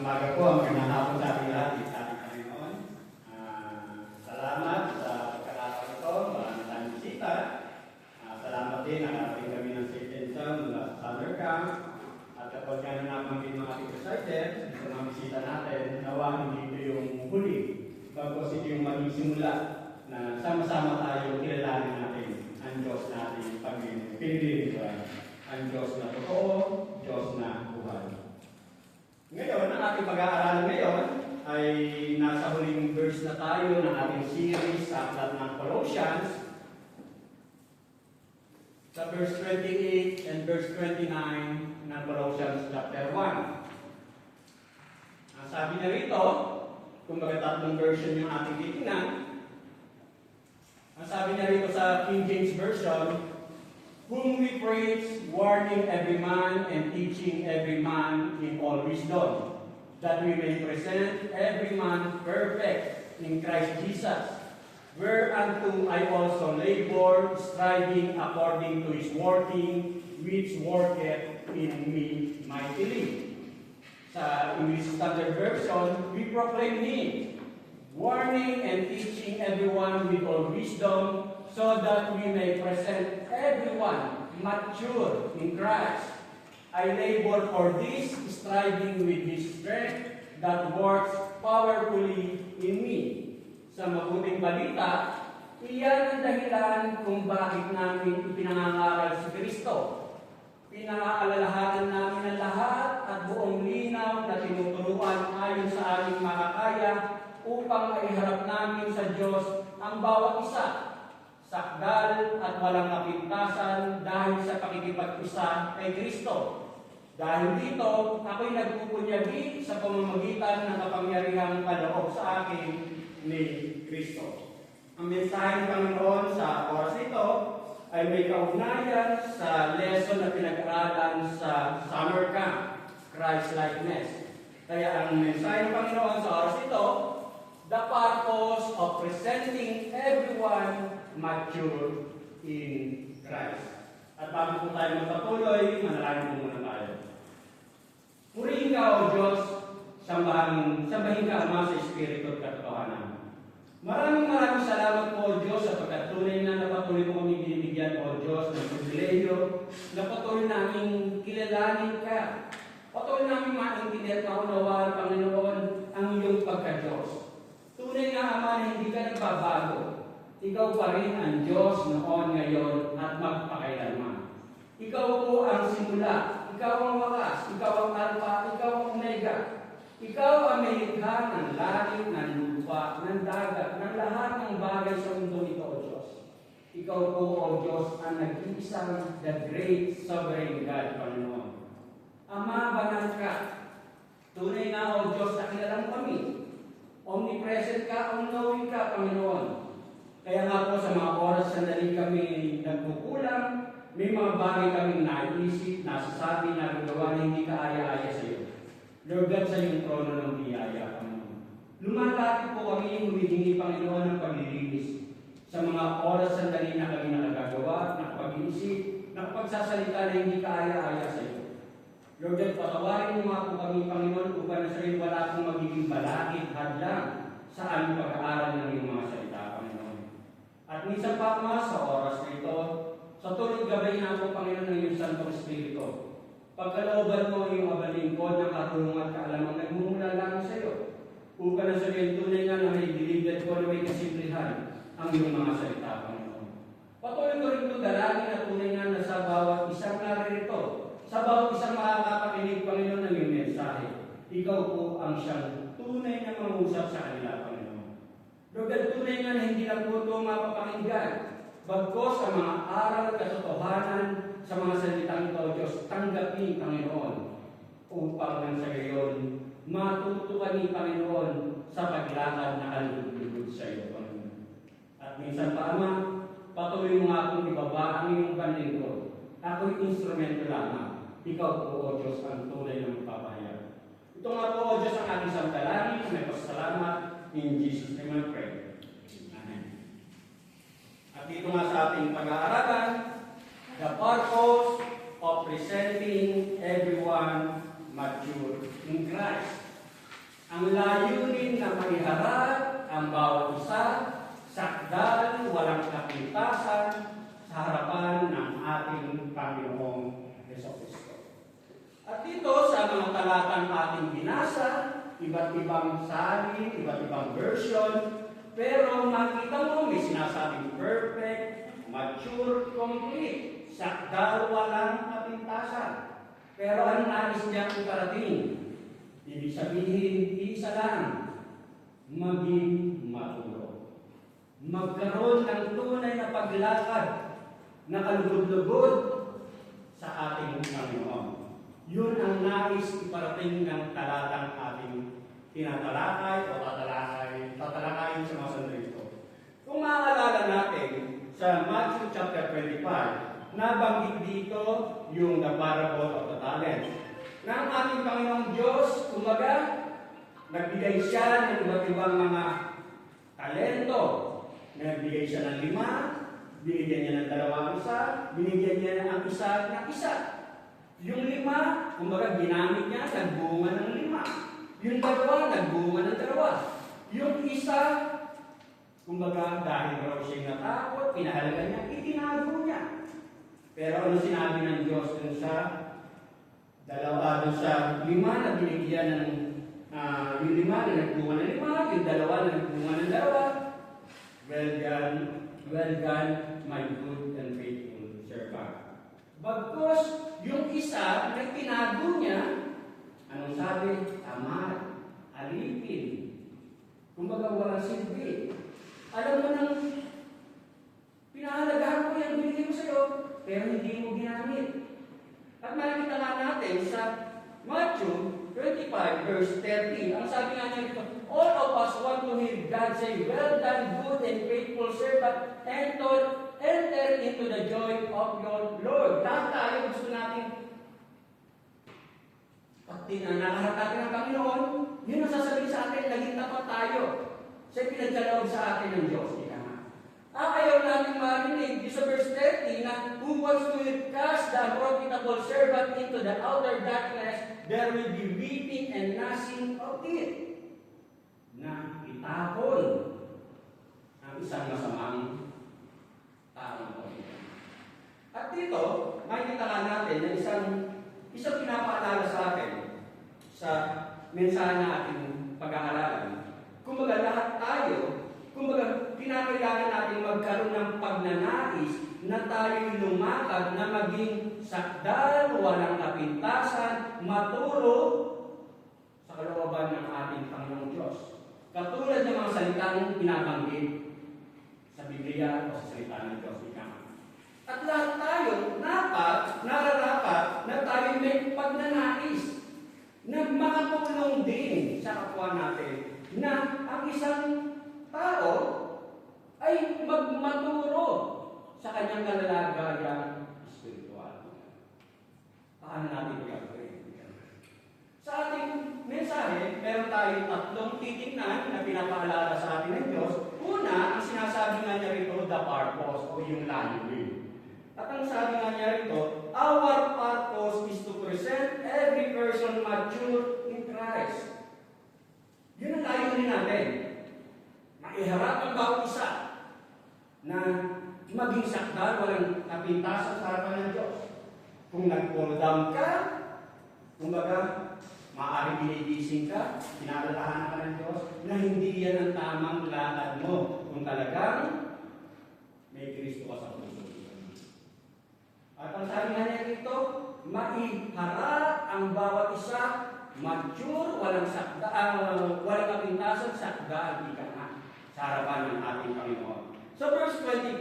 umaga po, magandang hapon sa ating lahat, sa ating Panginoon. Salamat sa pagkakataon ito, maraming tayong bisita. Salamat din, nakarating kami ng St. Vincent mula sa summer camp. At kapag nga nabanggit mga ating reciter, sa mga bisita natin, nawa hindi ito yung huli. Bagos ito yung maging simula na sama-sama tayo kilalanin natin ang Diyos natin pinilikuan. Ang Diyos na totoo, Diyos na buhay. Ngayon, ang ating pag-aaralan ngayon ay nasa huling verse na tayo ng ating series sa aklat ng Colossians. Sa verse 28 and verse 29 ng Colossians chapter 1. Ang sabi na rito, kung bakit tatlong version yung ating titingnan, ang sabi na rito sa King James Version, whom we preach, warning every man and teaching every man in all wisdom, that we may present every man perfect in Christ Jesus, whereunto I also labor, striving according to his working, which worketh in me mightily. Sa English Standard Version, we proclaim him, warning and teaching everyone with all wisdom, so that we may present everyone mature in Christ. I labor for this, striving with his strength that works powerfully in me. Sa mabuting balita, iyan ang dahilan kung bakit namin ipinangangaral si Kristo. Pinangaalalahanan namin ang lahat at buong linaw na tinuturuan ayon sa aming makakaya upang maiharap namin sa Diyos ang bawat isa, sakdal at walang kapintasan dahil sa pakikipag-isa kay Kristo. Dahil dito, ako'y nagpupunyagi sa pamamagitan ng kapangyarihang kaloob sa akin ni Kristo. Ang mensahe ng Panginoon sa oras ito ay may kaugnayan sa lesson na pinag-aralan sa summer camp, Christ-likeness. Kaya ang mensahe ng Panginoon sa oras ito, the purpose of presenting everyone mature in Christ. At bago po tayo magpatuloy, manalangin po muna tayo. Purihin ka, O Diyos, sambahin ka, Ama, sa Espiritu at katotohanan. Maraming salamat po, O Diyos, sa pagkatuloy na napatuloy mo kami binibigyan, O Diyos, ng pribileyo, na patuloy namin kilalanin ka. Patuloy namin maintindihan at maunawaan, Panginoon, ang iyong pagka-Diyos. Tunay nga, Ama, na hindi ka nagbabago. Ikaw pa rin ang Diyos noon, ngayon, at magpakailanman. Ikaw po ang simula, ikaw ang wakas, ikaw ang alpha, ikaw ang omega. Ikaw ang may likha ng langit, ng lupa, ng dagat, ng lahat ng bagay sa mundo nito, O Diyos. Ikaw po, O Diyos, ang nag-iisang the great sovereign God, Panginoon. Ama, banal ka. Tunay nga, O Diyos, na kilala mo kami. Omnipresent ka, all-knowing ka, Panginoon. Kaya nga po sa mga oras sandali kami nagkukulang, may mga bagay kaming naisip, nasasabi, nagagawa na hindi kaaya-aya sa iyo. Lord God, sa iyong trono ng biyaya, Panginoon. Lumalapit po kami, humihingi, Panginoon, ng paglilinis sa mga oras sandali na kami nakagagawa, nakapag-iisip, nakapagsasalita na hindi kaaya-aya sa iyo. Lord God, patawarin mo nga po kami, Panginoon, upang na sa iyo wala akong magiging balakid, hadlang sa aming pag-aaral ng iyong mga salita, Panginoon. At minsan pa, Ama, sa oras na ito, sa tulog gabay na po, Panginoon, ng iyong Santong Espiritu. Pagkalooban mo iyong abalingkod ng karunungan at kaalamang nagmumula lang sa iyo, upang na sa iyo tunay nga na may dilibad ko na may kasimplihan ang iyong mga salita, Panginoon. Patuloy ko rin ito dalangin na tunay nga na sa bawat isang naririto, sa bawat isang makakapakinig, Panginoon, ng iyong mensahe. Ikaw po ang siyang tunay na mangusap sa kanila, Panginoon. Lord, tunay nga na hindi lang po ito mapapakinggan. Bagkos ang mga aral at katotohanan sa mga salitang ito, Diyos, tanggapin, Panginoon, upang nang sa gayon, matuto kami, Panginoon, sa paglakad na kalugod sa iyo, Panginoon. At minsan pa, Ama, patuloy mo nga akong ibaba ang iyong panlingkod. Ako'y instrumento lamang. Ikaw po, O Diyos, ang tunay na magpapahayag. Ito nga po, O Diyos, ang ating samtalangin. May pasalamat. In Jesus' name I pray. Amen. At dito nga sa ating pag-aaralan, the purpose of presenting everyone mature in Christ. Ang layunin na maiharap ang bawat isa, sakdal, walang kapintasan, sa harapan ng ating Panginoong Jesucristo. At dito sa mga talatang ating binasa, iba't ibang salin, iba't ibang version, pero makita mo may sinasabing perfect, mature, complete, sakdal, walang kapintasan. Pero ang nais niyang iparating, ibig sabihin, isa lang, maging maturo. Magkaroon ng tunay na paglakad na kalugod-lugod sa ating Panginoon. Yun ang nais iparating ng talatang ating tinatalakay o tatalakayin sa mga sandali ito. Kung maaalala natin sa Matthew chapter 25, nabanggit dito yung the parable of the talents. Na ang ating Panginoong Diyos, kumbaga, nagbigay siya ng iba't ibang mga talento. Nagbigay siya ng 5, binigyan niya ng 2 isa, binigyan niya ng isa ng isa. Yung 5, kumbaga, ginamit niya, nagbunga ng 5. Yung 2, nagbunga ng 2. Yung isa, kumbaga, dahil raw siya natakot, pinahalaga niya, itinago niya. Pero ano sinabi ng Diyos dun sa 2, dun sa 5 na binigyan ng yung 5 na nagbunga ng 5, yung 2 na nagbunga ng 2. Well done, my good and faithful servant. Bagkos, yung isa na tinago niya, anong sabi? Tamad, alipin. Kumbaga walang silbi. Alam mo nang pinahalagahan ko yan, binigay ko sa'yo, pero hindi mo ginamit. At makikita nga natin sa Matthew 25 verse 30, ang sabi nga niya ito, all of us want to hear God say, well done, good and faithful servant, enter into the joy of your Lord. Lahat tayo gusto natin, pag nakaharap natin ng Panginoon, yun ang sasabihin sa atin, naging tapat tayo. Siya pinagkaloob sa atin ng Diyos. Ayaw natin marinig sa verse 30 na who wants to cast the unprofitable servant into the outer darkness, there will be weeping and gnashing of teeth. Na itapon ang isang masamang tao. At dito, makikita nga natin na isang pinapaalala sa atin sa mensahe na ating pag-aaralan. Kumbaga lahat tayo, kinakailangan natin magkaroon ng pagnanais na tayo'y lumakad na maging sakdal, walang kapintasan, maturo sa kalooban ng ating Panginoong Diyos. Katulad ng mga salitang binabanggit sa Biblia o sa salita ng Diyos. At lahat tayo, nararapat na tayo may pagnanais na makatulong din sa kapwa natin na ang isang tao ay magmaturo sa kanyang kalalagayang espiritual. Paano natin gagawin? Sa ating mensahe, meron tayong 3 titingnan na pinapaalala sa atin ng Diyos. Una, ang sinasabi nga niya rito, the purpose o yung layunin. At ang sabi nga niya rito, our purpose is to present every person mature in Christ. Yun ang layunin natin. Maiharap ang bawat isa na maging sakdal, walang kapintasan sa harapan ng Diyos. Kung nag-fall down ka, kumbaga, maaaring binigising ka, pinalalahanan ka ng Diyos, na hindi yan ang tamang lakad mo. Kung talagang may Kristo ka sa puso. At ang sabi nga niya dito, maiharap ang bawat isa, mature, walang kapintasan, sakdal, ika na, sa harapan ng ating Panginoon. So verse 25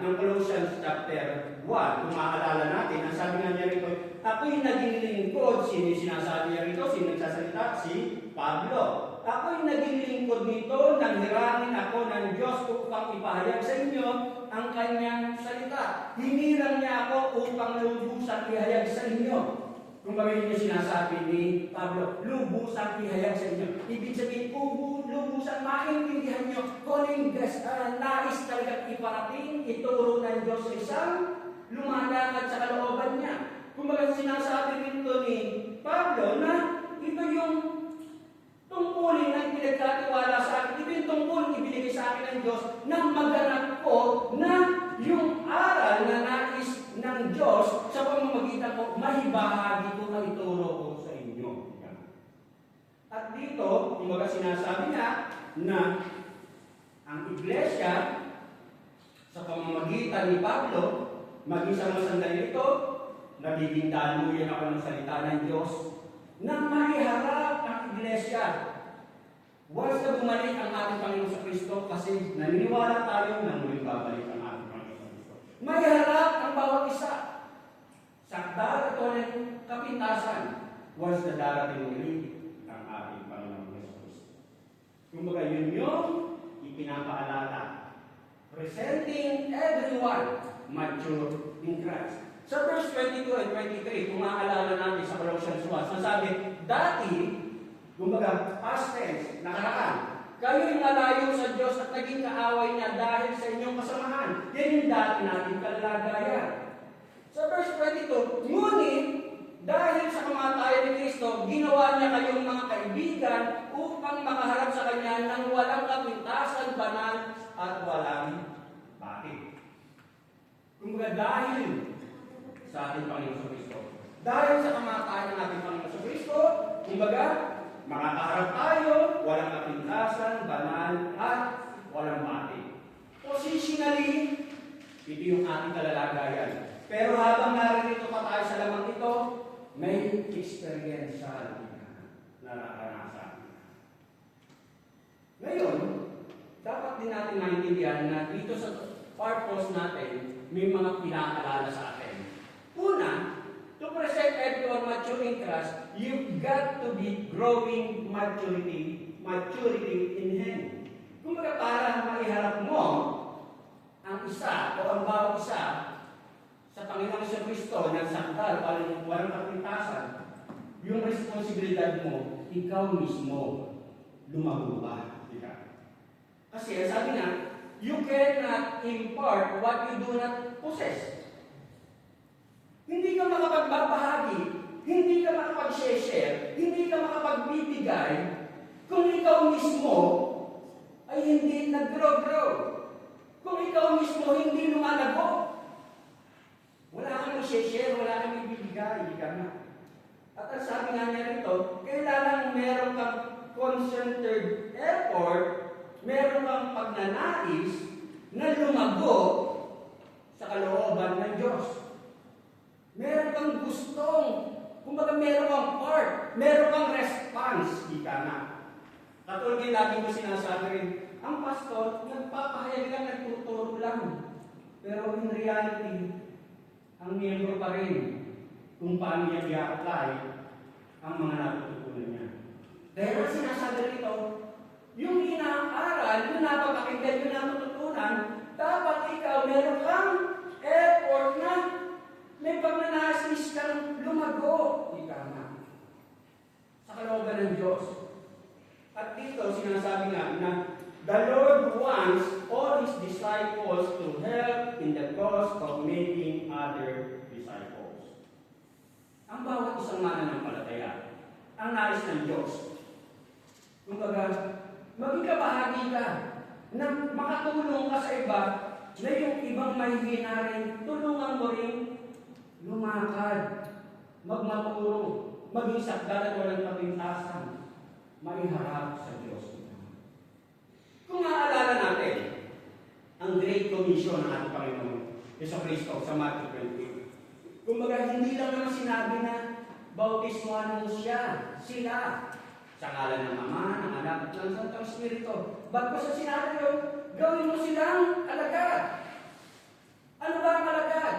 ng Colossians chapter 1, kung maaalala natin, ang sabi nga niya rito, ako'y naging lingkod. Sino sinasabi niya rito? Sino nagsasalita? Si Pablo. Ako'y naging lingkod nito, nang hirangin ako ng Diyos upang ipahayag sa inyo ang kanyang salita. Hinirang niya ako upang lubusan ihayag sa inyo. Kung bakit niyo sinasabi ni Pablo, lubusan ihayag sa inyo. Ibig sabihin, lubusan maintindihan niyo kung nais talagang iparating, ituro ng Diyos sa isang lumalakad sa kalooban niya. Kung bakit sinasabi nito ni Pablo na ito yung tungkulin sa akin ng Diyos nang maganap ko na yung aral na nais ng Diyos sa pamamagitan ko, mahibahagi ko, maituro ko sa inyo. At dito, kumbaga sinasabi niya na ang iglesia, sa pamamagitan ni Pablo, maging sa mga sandali ito, nagiging daluyan ako ng salita ng Diyos na maiharap ang iglesia. Once na bumalik ang ating Panginoon sa Kristo, kasi naniniwala tayo na muling babalik ang ating Panginoon sa Kristo. Maiharap ang bawat isa. Sakdal at walang kapintasan. Once na darating muli ang ating Panginoon sa Kristo. Kumbaga yun yung ipinapaalala. Presenting everyone mature in Christ. Sa verse 22 and 23, kung maaalala natin sa Colossians 1, sasabi, dati, kumbaga, past tense, nakaraan, kayo'y malayo sa Diyos at naging kaaway niya dahil sa inyong kasamahan. Yan yung dati natin kalagayan. Sa verse 22, ngunit, dahil sa kamatayan ni Kristo, ginawa niya kayong mga kaibigan upang makaharap sa Kanya ng walang kapintasan, banal at walang bakit. Kumbaga, dahil sa ating Panginoon sa Kristo. Dahil sa kamatayan ng ating Panginoon sa Kristo, kumbaga, makakaharap tayo, walang kapintasan, banal, at walang mati. Positionally, ito yung ating kalalagayan. Pero habang narito pa tayo sa lamang ito, may experiential na naranasan. Ngayon, dapat din natin maintindihan na dito sa purpose natin, may mga pinaalala sa atin. Una, to present everyone mature in Christ, you've got to be growing maturity in Him. Kung para maiharap mo ang isa o ang bawat isa sa Panginoon sa Kristo ng sakdal o walang kapintasan, yung responsibilidad mo, ikaw mismo lumago ba? Kasi sabi nga, you cannot impart what you do not possess. Hindi ka makapagbabahagi, hindi ka makapag-share, hindi ka makapagbibigay kung ikaw mismo ay hindi nag-grow. Kung ikaw mismo hindi lumalago. Wala kang i-share, wala kang ibibigay, hindi ka na. At ang sabi nga niya rito, kailangan meron kang concentrated effort, meron kang pagnanais na lumago sa kalooban ng Diyos. Meron kang gustong, kumbaga meron kang part, meron kang response, ika na. Katulad din lagi ko sinasabi rin, ang pastor, nagpapahayag lang, nagtuturo lang. Pero in reality, ang miyembro pa rin kung paano niya i-apply ang mga natututunan niya. Dahil ang sinasabi rito, yung inaaral, yung napapakinggan, yung natututunan, dapat ikaw meron kang effort na may pagnanais kang lumago, ika na, sa kalooban ng Diyos. At dito, sinasabi nga na the Lord wants all His disciples to help in the cause of making other disciples. Ang bawat isang mananampalataya, ang nais ng Diyos. Kumbaga, maging kabahagi ka na makatulong ka sa iba na yung ibang mahihina rin, tulungan mo rin lumakad, magmaturo, maging sakdal at walang kapintasan, maiharap sa Diyos. Kung maaalala natin, ang Great Commission ng ating Panginoon, Yesu Cristo sa Matthew 28. Kumbaga, hindi lang naman sinabi na bautismuhan mo siya, sila, sa ngalan ng Ama, ng Anak, at ng Santong Espiritu. Ba't pa sa sinabi yun, gawin mo silang alagad. Ano ba ang alagad?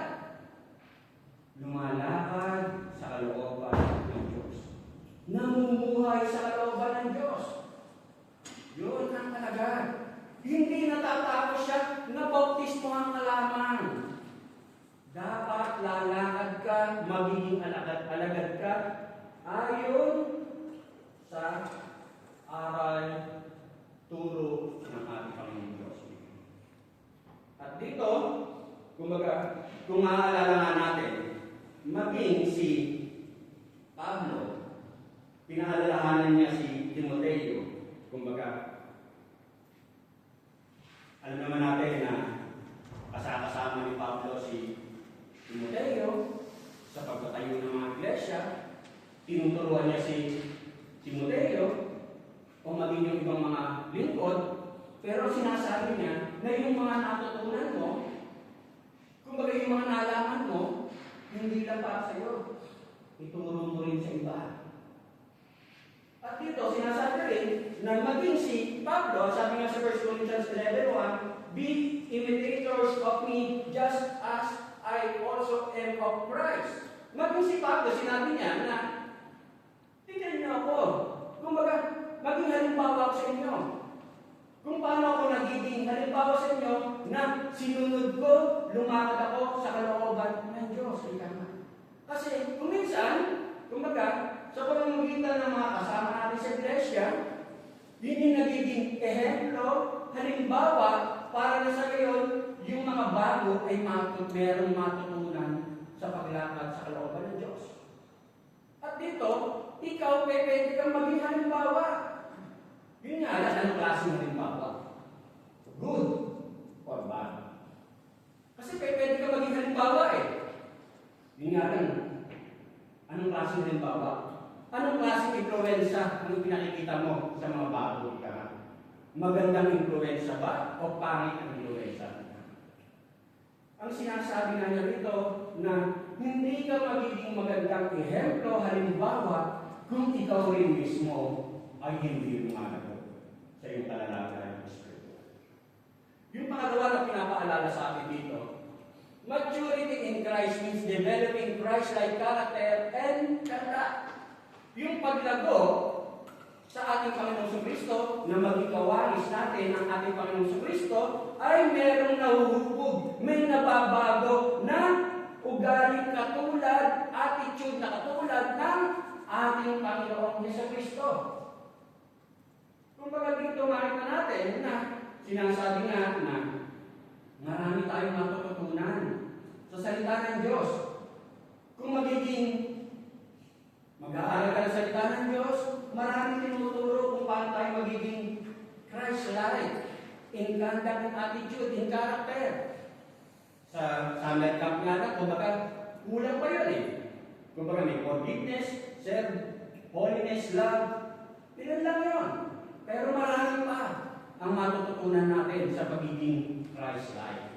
Lumalakad sa kalooban ng Diyos. Namumuhay sa kalooban ng Diyos. Yun ang alagad. Hindi natatapos siya na bautismuhan ka lamang. Dapat lalakad ka, magiging alagad ka, ayon sa aral, turo ng ating Panginoon Diyos. At dito, kumbaga, kung maaalala nga natin, maging si Pablo, pinaalalahanan niya si Timoteo, kumbaga, Alam naman natin na kasama ni Pablo si Timoteo sa pagtatayo ng mga iglesia. Tinuturuan niya si Timoteo o maging yung ibang mga lingkod, pero sinasabi niya na yung mga natutunan mo, kumbaga yung mga nalaman mo, hindi lang para sa iyo. Ituro mo rin sa iba. At dito, sinasabi rin na maging si Pablo, sabi nga sa 1 Corinthians 11:1, be imitators of me just as I also am of Christ. Maging si Pablo, sinabi niya na, tingnan niyo ako. Kumbaga, maging halimbawa ako sa inyo. Kung paano ako nagiging halimbawa sa inyo na sinunod ko, lumakad ako sa kalooban ng Diyos. Kasi kung minsan, kumbaga, sa pamamagitan ng mga kasama natin sa iglesia, yun yung nagiging ehemplo, halimbawa, para na sa ngayon, yung mga bago ay merong matutunan sa paglakad sa kalooban ng Diyos. At dito, ikaw pwede kang maging halimbawa. Yun nga, anong klaseng halimbawa? Good or bad? Kasi pwede kang maging halimbawa eh. Yun nga lang, anong klaseng halimbawa? Anong klaseng influensya ang pinakikita mo sa mga bago ka? Magandang influensya ba o pangit ang influensya? Ang sinasabi nga niya rito na hindi ka magiging magandang ehemplo, halimbawa, kung ikaw rin mismo ay hindi lumalago sa iyong kalalagayan ng Espiritu. Yung pangalawa na pinapaalala sa atin dito, maturity in Christ means developing Christ-like character and conduct. Yung paglago sa ating Panginoong Kristo na maging kawalis natin ang ating Panginoong Kristo ay merong nahuhubog, may nababago na ugali katulad, attitude na katulad ng ating Panginoong Kristo. Kung baga dito makita natin na sinasabi nga na marami tayong matututunan sa salita ng Diyos. Kung magiging mag-aaral ka sa salita ng Diyos, maraming tinuturo kung paano tayo magiging Christ-like in conduct and attitude, in character. Sa Sunday Camp nga na, kumbaga, kulang pa yun eh. Kumbaga may forgiveness, holiness, love, ilan lang yun. Pero marami pa ang matututunan natin sa pagiging Christ-like.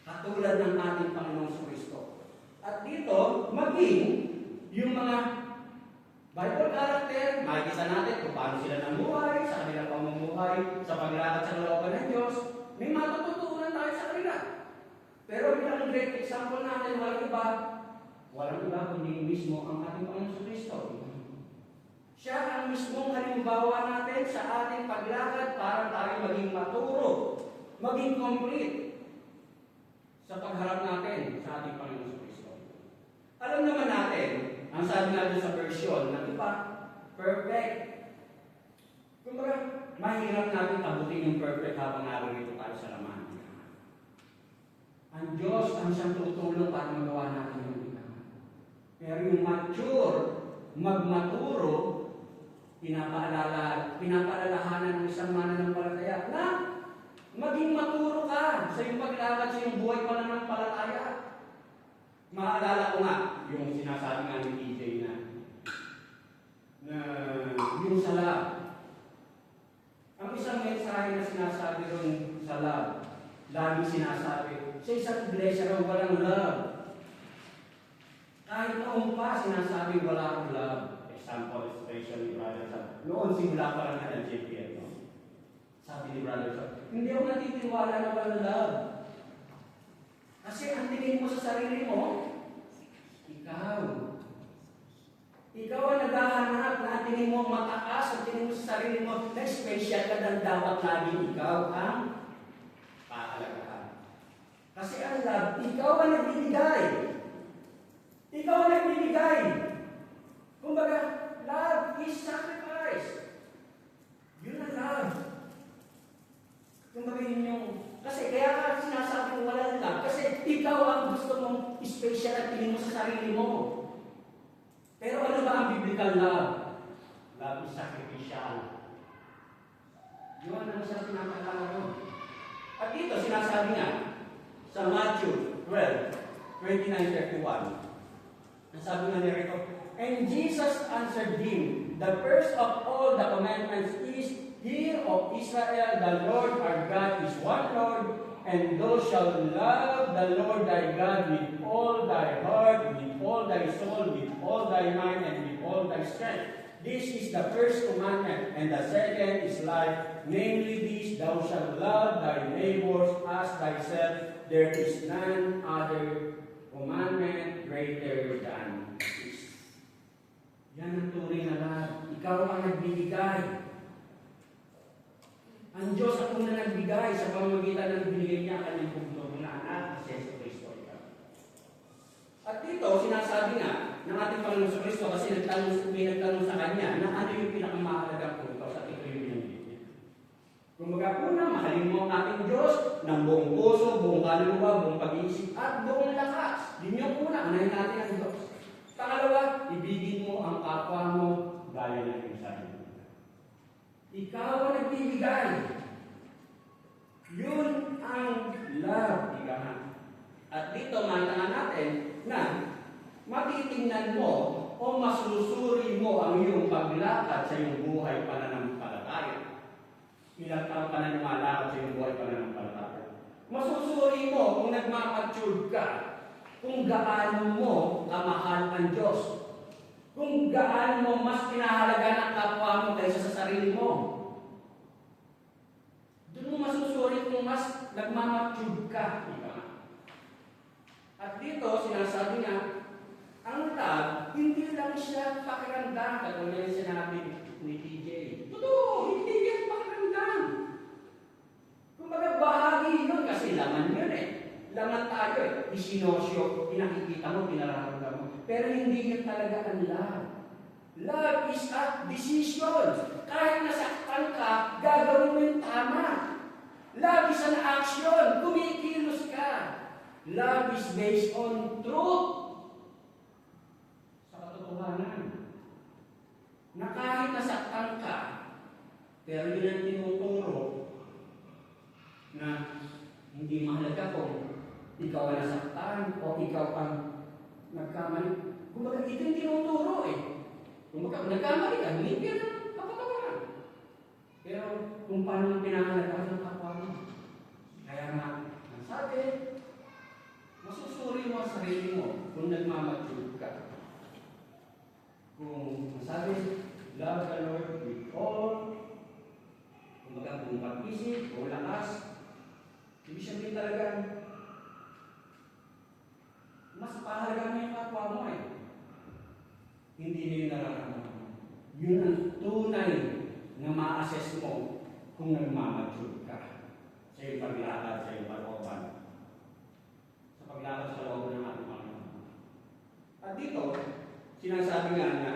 Katulad ng ating Panginoong Kristo. At dito, maging yung mga Bible character, makikita natin kung paano sila namuhay, sa kanilang pamumuhay, sa paglakad sa kalooban ng Diyos, may matututunan tayo sa kanila. Pero bilang great example natin, walang iba kundi mismo ang ating Panginoon Kristo. Siya ang mismong halimbawa natin sa ating paglakad para tayo maging maturo, maging complete sa pagharap natin sa ating Panginoon Kristo. Alam naman natin, ang sabi nga doon sa version na iba, perfect. Kumbaga, mahirap natin abutin yung perfect habang narito tayo sa laman. Ang Diyos ang siyang tutulong para magawa natin yung iba. Pero yung mature, magmaturo, pinapaalalahanan ng isang mananampalataya na maging maturo ka sa iyong paglakad sa iyong buhay pananampalataya. Maalala ko nga, yung sinasabi nga ni DJ na yung sa love. Ang isang mensahe na sinasabi rin sa love, laging sinasabi, sa isang iglesia raw walang love. Kahit noong pa, sinasabi wala akong love. Example, illustration ni Brother Sam. Noon, simula pa lang na LJPL, no? Sabi ni Brother Sam, hindi ako natitiwala na walang love. Kasi ang tingin mo sa sarili mo, ikaw ang naghahanap na ang tingin mo mataas, ang tingin mo sa sarili mo, na-special ka na dapat laging ikaw ang pahalagahan. Kasi ang love, ikaw ang nagbibigay. Ikaw ang nagbibigay. Kumbaga, love is sacrifice. Yun ang love. Kumbaga yun yung kasi kaya ka sinasabi mo wala lang. Kasi ikaw ang gusto mong special at tingin mo sa sarili mo. Pero ano ba ang biblical love? Love is sacrificial. Yun ang sa pinapakala mo. At dito, sinasabi nga, sa Matthew 12:29-31, ang sabi nga nito, "And Jesus answered him, The first of all the commandments is, Hear, O Israel, the Lord our God is one Lord, and thou shalt love the Lord thy God with all thy heart, with all thy soul, with all thy mind, and with all thy strength. This is the first commandment, and the second is like, namely this, thou shalt love thy neighbors as thyself. There is none other commandment greater than this." Yan ang tunay na lahat. Ikaw ang nagbibigay. Ang Diyos ang una nagbigay sa pamamagitan ng binigay niya kanyang pugtong na anak, si Yesu Cristo. At dito, sinasabi nga ng ating Panginoon sa Kristo kasi may nagtanong sa kanya na ano yung pinakamahalagang punto sa ito yung binigay niya. Kung magkakuna, mahalin mo ang ating Diyos ng buong puso, buong kaluluwa, buong pag-iisip, at buong lakas. Yun yung una, unahin natin ang Diyos. Pangalawa, ibigin mo ang kapwa mo gaya ng iyong sarili. Ikaw ang nagbibigay. Yun ang love, ikaw. At dito, makita natin na matitingnan mo o masusuri mo ang iyong paglakad sa iyong buhay pananampalataya. Ilang taong ka na lumalakad sa iyong buhay pananampalataya. Masusuri mo kung nagmamature ka, kung gaano mo kamahal ang Diyos. Kung gaano mo mas pinahalaga ng kapwa mo kaysa sa sarili mo. Doon mo masusuri kung mas nagmamature ka. At dito, sinasabi niya, ang love, hindi lang siya pakiramdam. Katulad yung sinabi ni TJ. Totoo, hindi yan pakiramdam. Kumbaga, bahagi yun kasi laman yun eh. Laman tayo eh. Isinosyo, pinakikita mo, pinararamdam mo. Pero hindi yun talaga ang love. Love is a decision. Kahit nasaktan ka, gagawin mo yung tama. Love is an action. Kumikilos ka. Love is based on truth. Sa katotohanan. Na kahit nasaktan ka, pero yun ang tinuturo na hindi mahalaga kung ikaw ang nasaktan o ikaw ang nagkamali. Kumbaga, ito yung tinuturo eh. Kumbaga, kung nagkamali ka, hindi ka na kapatawaran. Pero kung paano pinahalagaan ng kapwa mo. Kaya nga, ang sabi, masusuri mo ang sarili mo kung nagmamature ka. Kung ang sabi, love the Lord with all, kumbaga, kung pag-isip o lakas, ibig sabihin talaga, mas pahalaga mo yung kapwa mo eh. Hindi na yun nararamdaman. Yun ang tunay na ma-assess mo kung nagmamature ka sa iyong paglakad, sa iyong kalooban. Sa paglakad sa looban ng ating Panginoon. At dito, sinasabi nga na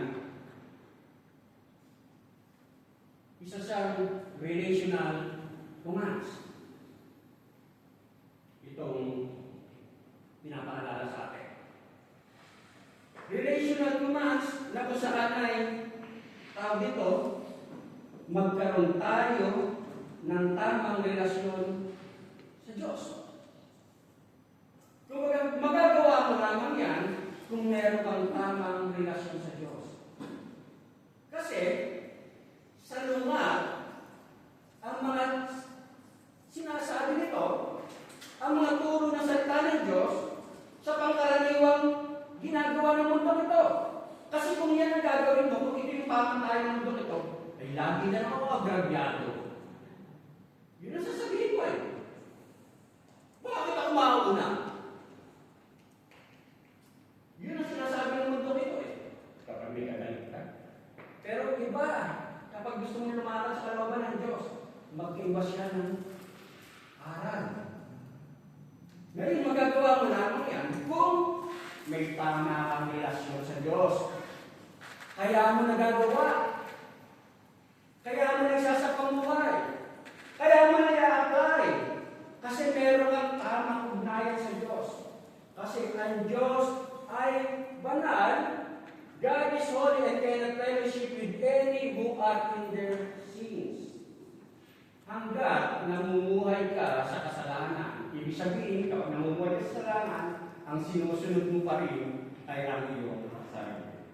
isa siyang relational commands. Itong pinapaalala sa atin. Relational commands na kung saan ay tawag dito, magkaroon tayo ng tamang relasyon sa Diyos. Kung magagawa mo lamang yan kung meron kang tamang relasyon sa Diyos. Kasi, sa lugar, ang mga sinasabi nito, ang mga turo ng salita ng Diyos sa pangkaraniwang ginagawa ng mundo ito. Kasi kung yan ang gagawin mo, kung ito yung pamantayan ng mundo ito, ay lagi na ako agrabyado. Yun ang sasabihin ko eh. Bakit ako mauna? Yun ang sinasabi ng mundo ito eh. Kapag may kagalit ka. Pero iba, kapag gusto mo lumakas sa kalooban ng Diyos, mag-iba siya ng aral. Ngayon, magagawa mo lamang yan kung may tama kang relasyon sa Diyos. Kaya mo nagagawa. Kaya mo nagsasapang buhay. Kaya mo nag-a-apply. Kasi meron kang tamang ugnayan sa Diyos. Kasi ang Diyos ay banal. God is holy and cannot fellowship with any who are in their sins. Hanggat namumuhay ka sa kasalanan ibig sabihin, kapag namumuhay ka sa kasalanan, ang sinusunod mo pa rin ay ang iyong sarili.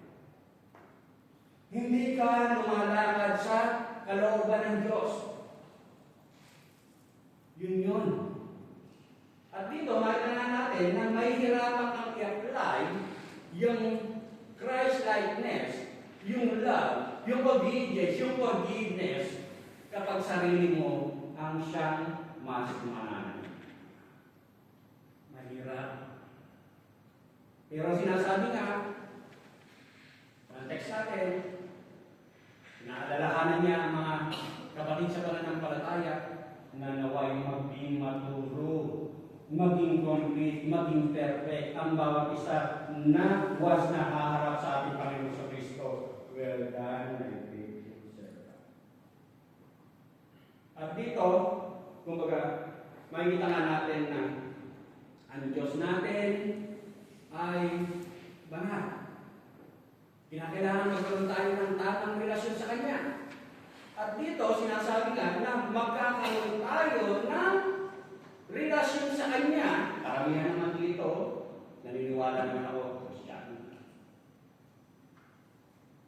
Hindi ka lumalakad sa kalooban ng Diyos. Yun. At dito, makikita natin na may hirapan kang i-apply yung Christ-likeness, yung love, yung obedience, yung forgiveness, kapag sarili mo ang siyang mas umanan. Mahirap. Pero sinasabi nga, ang text natin, naalalahanan niya ang mga kapatid sa pananampalataya na naway maging maturo, maging complete, maging perfect ang bawat isa na was na haharap sa ating Panginoon sa Kristo. Well done, my faithful servant. At dito, kumbaga, makikita nga natin na ang Diyos natin ay banal. Kinakailangan magkaroon tayo ng tamang relasyon sa Kanya. At dito, sinasabi nga na magkakaroon tayo ng relasyon sa Kanya. Karamihan naman dito, naniniwala naman ako, Kristiyano.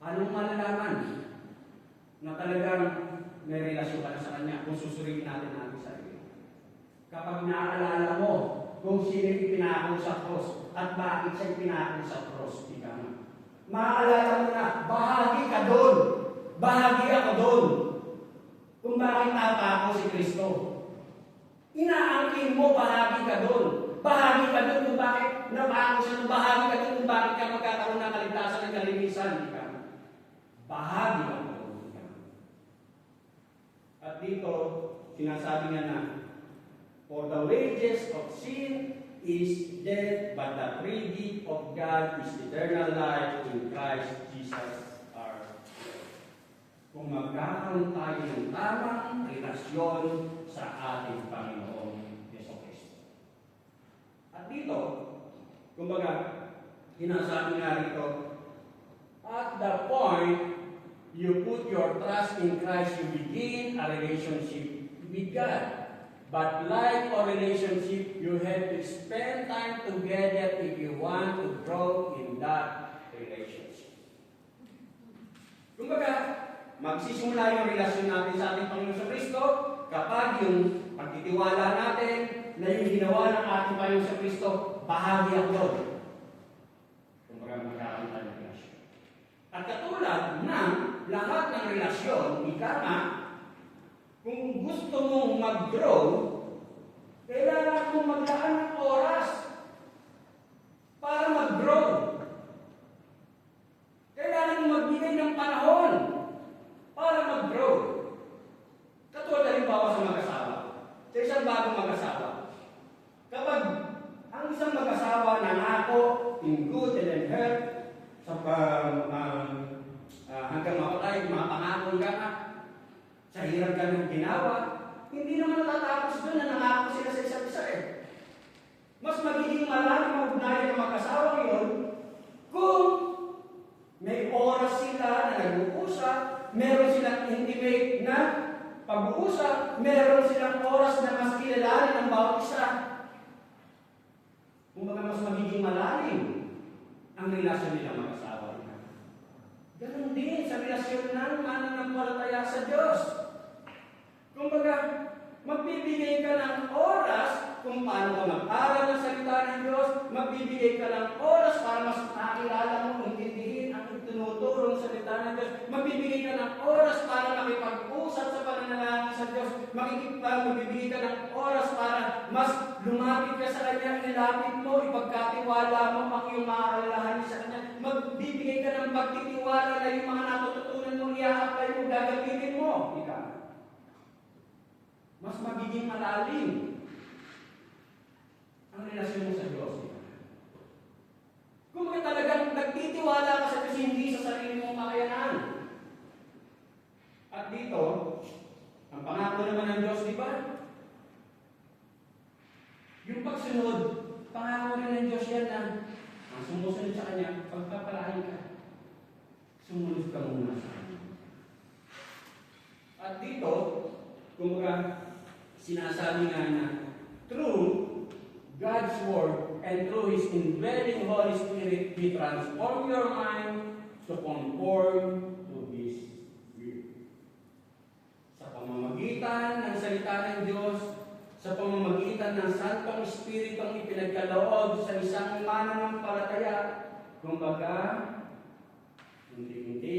Anong malalaman na talagang may relasyon ka na sa Kanya kung susuriin natin ang ating sarili? Kapag naaalala mo kung sino yung pinako sa cross at bakit siya pinako sa cross, di ka na. Maaalala mo na, bahagi ka doon. Bahagi ako doon. Kung bakit napako si Kristo. Inaangkin mo, bahagi ka doon. Bahagi ka doon kung bakit napako siya. Bahagi ka doon kung bakit ka magkakaroon ng kaligtasan ng kalinisan. Di ka na. Bahagi ako doon. At dito, sinasabi nga na, for the wages of sin is death, but the free gift of God is eternal life in Christ Jesus our Lord. Kung magkakaroon tayo ng tamang relasyon sa ating Panginoong Jesucristo. At dito, kumbaga, sinasabi nga rito, at the point you put your trust in Christ, you begin a relationship with God. But like a relationship, you have to spend time together if you want to grow in that relationship. Kumbaga, magsisimula yung relasyon natin sa ating Panginoon sa Kristo kapag yung pagtitiwala natin na yung ginawa ng ating Panginoon sa Kristo, bahagi ang doon. Kumbaga, magkakaroon tayo ng relasyon. At katulad ng lahat ng relasyon, ika nga, kung gusto mong mag-grow, kailangan mong maglaan ng oras para mag-grow. Kailangan mong magbigay ng panahon para mag-grow. Katulad halimbawa sa mag-asawa. Sa isang bagong mag-asawa. Kapag ang isang mag-asawa nangako in good and in health, hanggang mapatay, mga pangako ka na, sa hirap ka ng ginawa, hindi naman natatapos doon na nangako sila sa isa't isa eh. Mas magiging malalim ang ugnayan ng mag-asawa ngayon kung may oras sila na nag-uusap, meron silang intimate na pag-uusap, meron silang oras na mas kilalanin ang bawat isa. Kung baka mas magiging malalim ang relasyon nilang mag-asawa. Ganon din sa relasyon ng mananampalataya sa Diyos. Kumbaga, magbibigay ka ng oras kung paano ka mag-aral ng salita ng Diyos, magbibigay ka ng oras para mas nakilala mo, intindihin ang tinuturo ng salita ng Diyos, magbibigay ka ng oras para makipag-usap sa pananalangin sa Diyos, magbibigay ka ng oras para mas lumapit ka sa Kanya, ilapit mo, ipagkatiwala mo ang iyong mga alalahanin sa Kanya, magbibigay ka ng pagtitiwala na yung mga natututunan mo, i-apply mo, gagamitin mo. Mas magiging malalim ang relasyon mo sa Diyos. Kung talagang nagtitiwala ka sa Diyos, hindi sa sarili mong kakayanan. At dito, ang pangako naman ng Diyos, di ba? Yung pagsunod, pangako rin ng Diyos yan na ang sumusunod sa Kanya, pagpapalain ka. Sumunod ka muna sa Kanya. At dito, kumbaga, sinasabi nga na, true, God's Word, and through His indwelling Holy Spirit, He transform your mind to conform to His will. Sa pamamagitan ng salita ng Diyos, sa pamamagitan ng Santong Espiritong ipinagkaloob sa isang mananampalataya, kumbaga, hindi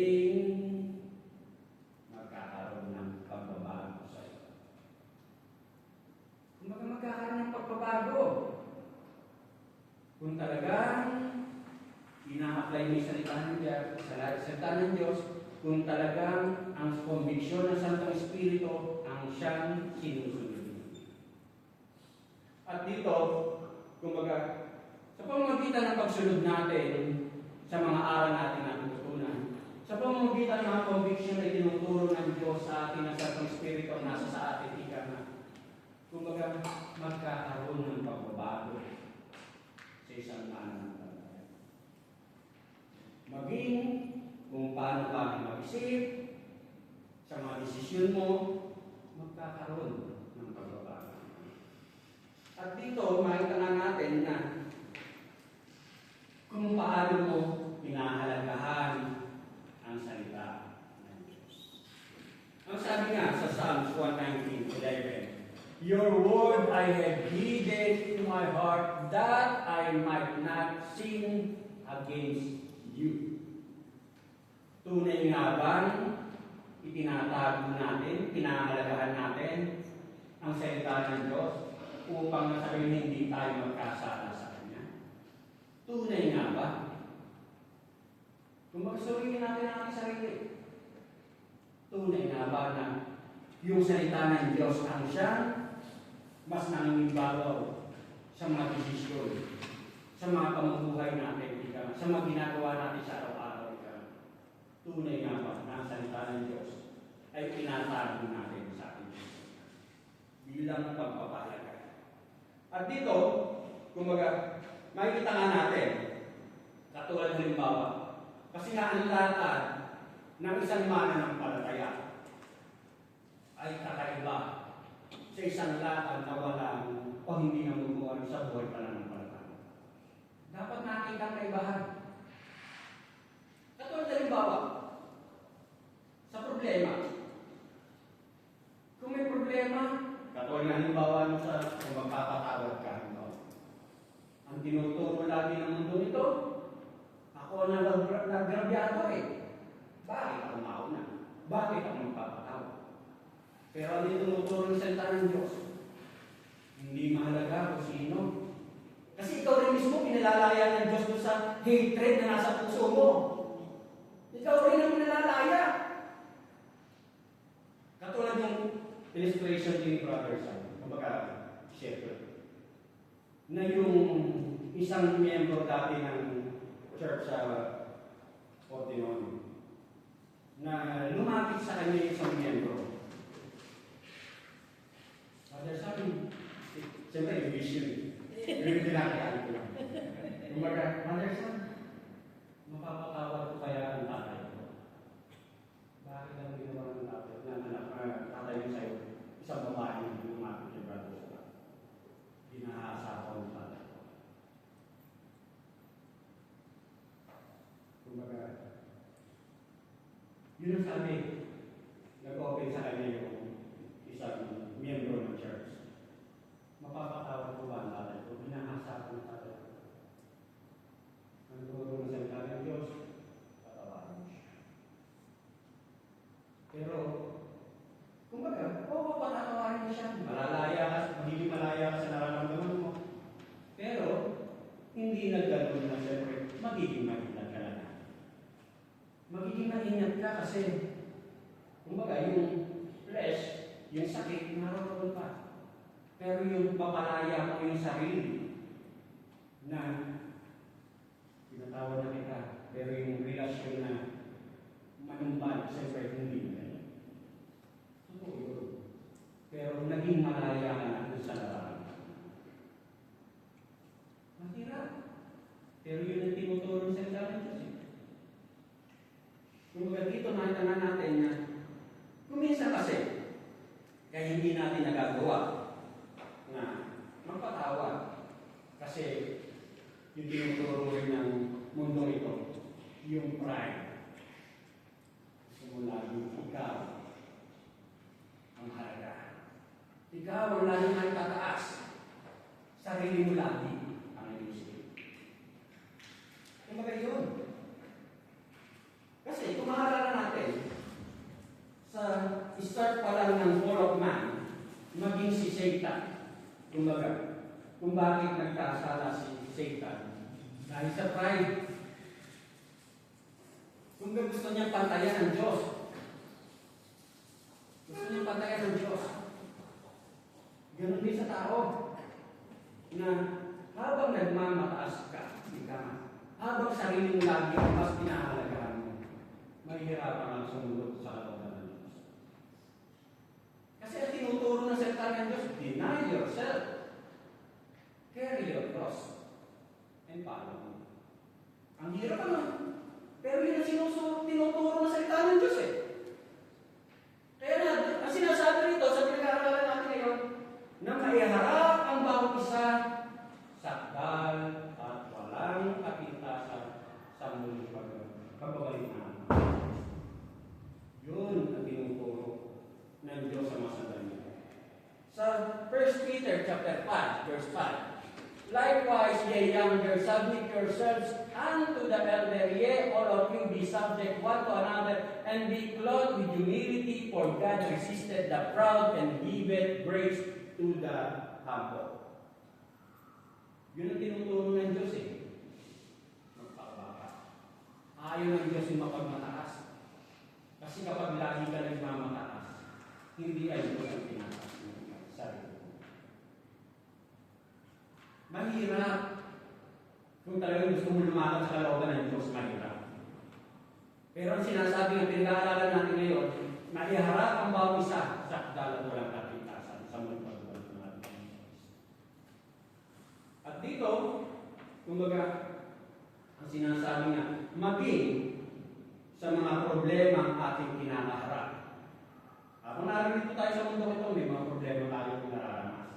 magkakaroon ng pagbabago sa iyo. Kumbaga magkakaroon ng pagbabago. Kung talagang ina-apply mo yung salita ng Diyos, kung talagang ang conviction ng Santong Espiritu ang siyang sinusunod. At dito, kumbaga, sa pamamagitan ng pagsunod natin sa mga aral natin na tututunan, sa pamamagitan ng mga conviction na tinuturo ng Diyos sa atin ng Santong Espiritu ang nasa sa atin, ika na, kumbaga, magkakaroon ng pagbabago sa isang mananampalataya. Maging kung paano ka mag-isip, sa mga desisyon mo, magkakaroon ng pagbabago. At dito, makita nga natin na kung paano mo pinahalagahan ang salita ng Diyos. Ang sabi nga sa Psalms 119:11, Your word I have hidden in my heart that I might not sin against you. Tunay nga bang itinatago natin, pinahalagahan natin ang salita ng Diyos upang nasabihin hindi tayo magkasala sa Kanya? Tunay nga ba? Kung magsuriin natin ang ating sarili, tunay nga ba na yung salita ng Diyos ang siyang mas nangingibabaw sa mga desisyon, sa mga pamumuhay natin, sa mga ginagawa natin sa araw-araw. Tunay nga ba na ang salita ng Diyos ay tinatago natin sa ating bilang pagpapahalaga. At dito, kumbaga, makikita nga natin, katulad halimbawa, kasi nga ang lakad ng isang mananampalataya ay kakaiba sa isang lakad na walang o hindi namubuan sa buhay pananampalataya. Dapat nakita ang kaibahan. Katulad halimbawa, sa problema. Kung may problema, katulad na halimbawa sa kung magpapatawad ka, ang tinuturo lagi ng mundo nito, ako na nagrabyado Bakit ako mauna? Bakit ako magpapatawad? Pero ang tinuturo ng salita ng Diyos, hindi mahalaga kung sino. Kasi ikaw rin mismo pinalalaya ng Diyos doon sa hatred na nasa puso mo. Ikaw rin ang pinalalaya. Katulad yung illustration ni Brother Sam, kumbaga, shepherd, na yung isang miyembro dati ng church sa Pordenone, na lumapit sa kanya yung isang miyembro. Brother Sam, siyempre yung vision, yung pinakayaan ko lang. Kumbaga, Brother Sam, mapapatawad ko kaya ang tatay ko. Bakit ang ginawa ng tatay? Tatay mo sa'yo, isang babae na lumapit kay Brother Sam. Dinahasa ko ng tatay ko. Kumbaga, yun ang sabi, nag-open sa kanya yung isang miyembro ng church. Mapapatawad ko ba ang tatay ko? Dinahasa ko ng tatay ko. Ang turo ng salita ng Diyos, patawarin mo siya. Pero, kumbaga, papatawarin mo siya. Malalaya ka, magiging malaya ka sa nararamdaman mo. Pero, hindi na gano'n na siyempre, magiging maingat ka lang. Magiging maingat ka kasi, kumbaga, yung flesh, yung sakit, naroon pa. Pero yung papalaya mo yung sarili na tinatawag na kita, pero yung relasyon na manumbal, siyempre hindi na ganyan. Totoo yun. Pero naging malaya ka na kung sa larangan. Mahirap. Pero yun ang tinuturo sa ilalim kasi. Kung dito nakita na natin na kuminsan kasi, kaya hindi natin nagagawa na magpatawad. Kasi yung tinuturo rin ng mundo ito, yung pride. Simula yung ikaw ang halaga. Ikaw ang laging ay tataas. Sarili mo lagi ang inisip. Kumbaga yun. Kasi kung maaalala natin, sa start pa lang ng fall of man, maging si Satan. Kumbaga, kung bakit nagkasala si Satan. Dahil sa pride. Kung gusto niya pantayan ng Diyos. Gusto niya pantayan ng Diyos. Ganun din sa tao. Na habang nagmamataas ka, habang sarili mo lagi ang mas pinahalagahan mo, mahihirapan ang sumunod sa kalooban ng Diyos. Kasi ang tinuturo ng salita ng Diyos, deny yourself. Carry your cross. And follow me. Ang hirap naman. Pero yun ang tinuturo ng salita ng Diyos eh. Kaya na, ang sinasabi rito sa pinag-aaralan natin ngayon, na maiharap ang bawat isa sakdal at walang kapintasan sa muling pagbabalik namin. Yun ang tinuturo ng Diyos sa mga sandali. Sa 1 Peter chapter 5, verse 5, likewise, ye younger, submit yourselves unto the elder, yea, all of you be subject one to another, and be clothed with humility, for God resisted the proud and giveth grace to the humble. Yun ang tinuturo ng Diyos eh. Magpakabaka. Ayaw ng Diyos yung mapagmataas. Kasi kapag lagi ka nagmamataas, hindi ay Diyos ang tinataas ng sarili. Mahirap. Kung talagang gusto mo lumakad sa kalooban ng Diyos, mahirap. Pero ang sinasabi ng pinag-aaralan natin ngayon, maiharap ang bawat isa sa dalat walang kapintasan sa muling pagbabalik ng ating Diyos. At dito, kumbaga, ang sinasabi nga, maging sa mga problema ang ating kinakaharap. Kung narito tayo sa mundo ito, may mga problema tayong nararanas.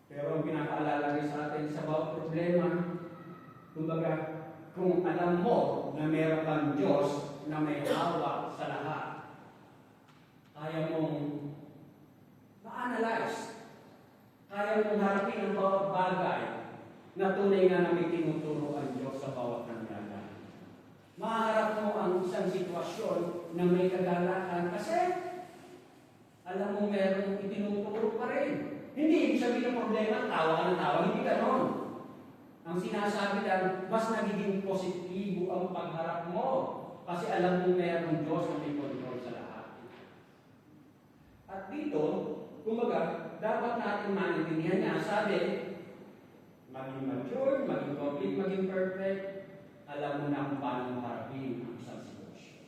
Pero ang pinakaalala rin sa atin sa bawat problema, kumbaga, kung alam mo na meron kang Diyos na may hawak sa lahat, kaya mong ma-analyze, kaya mong harapin ang bawat bagay na tunay nga na may tinuturo ang Diyos sa bawat nangyayari. Maharap mo ang isang sitwasyon na may kagalakan kasi alam mo meron itinuturo pa rin. Hindi ibig sabihin ng problema, tawa ka ng tawa, hindi ganon. Ang sinasabi lang, mas nagiging positibo ang pagharap mo kasi alam mo meron Diyos na may control sa lahat. At dito, kumbaga, dapat natin maintindihan niya, sabi, maging mature, maging complete, maging perfect, alam mo na kung paano harapin ang isang sitwasyon.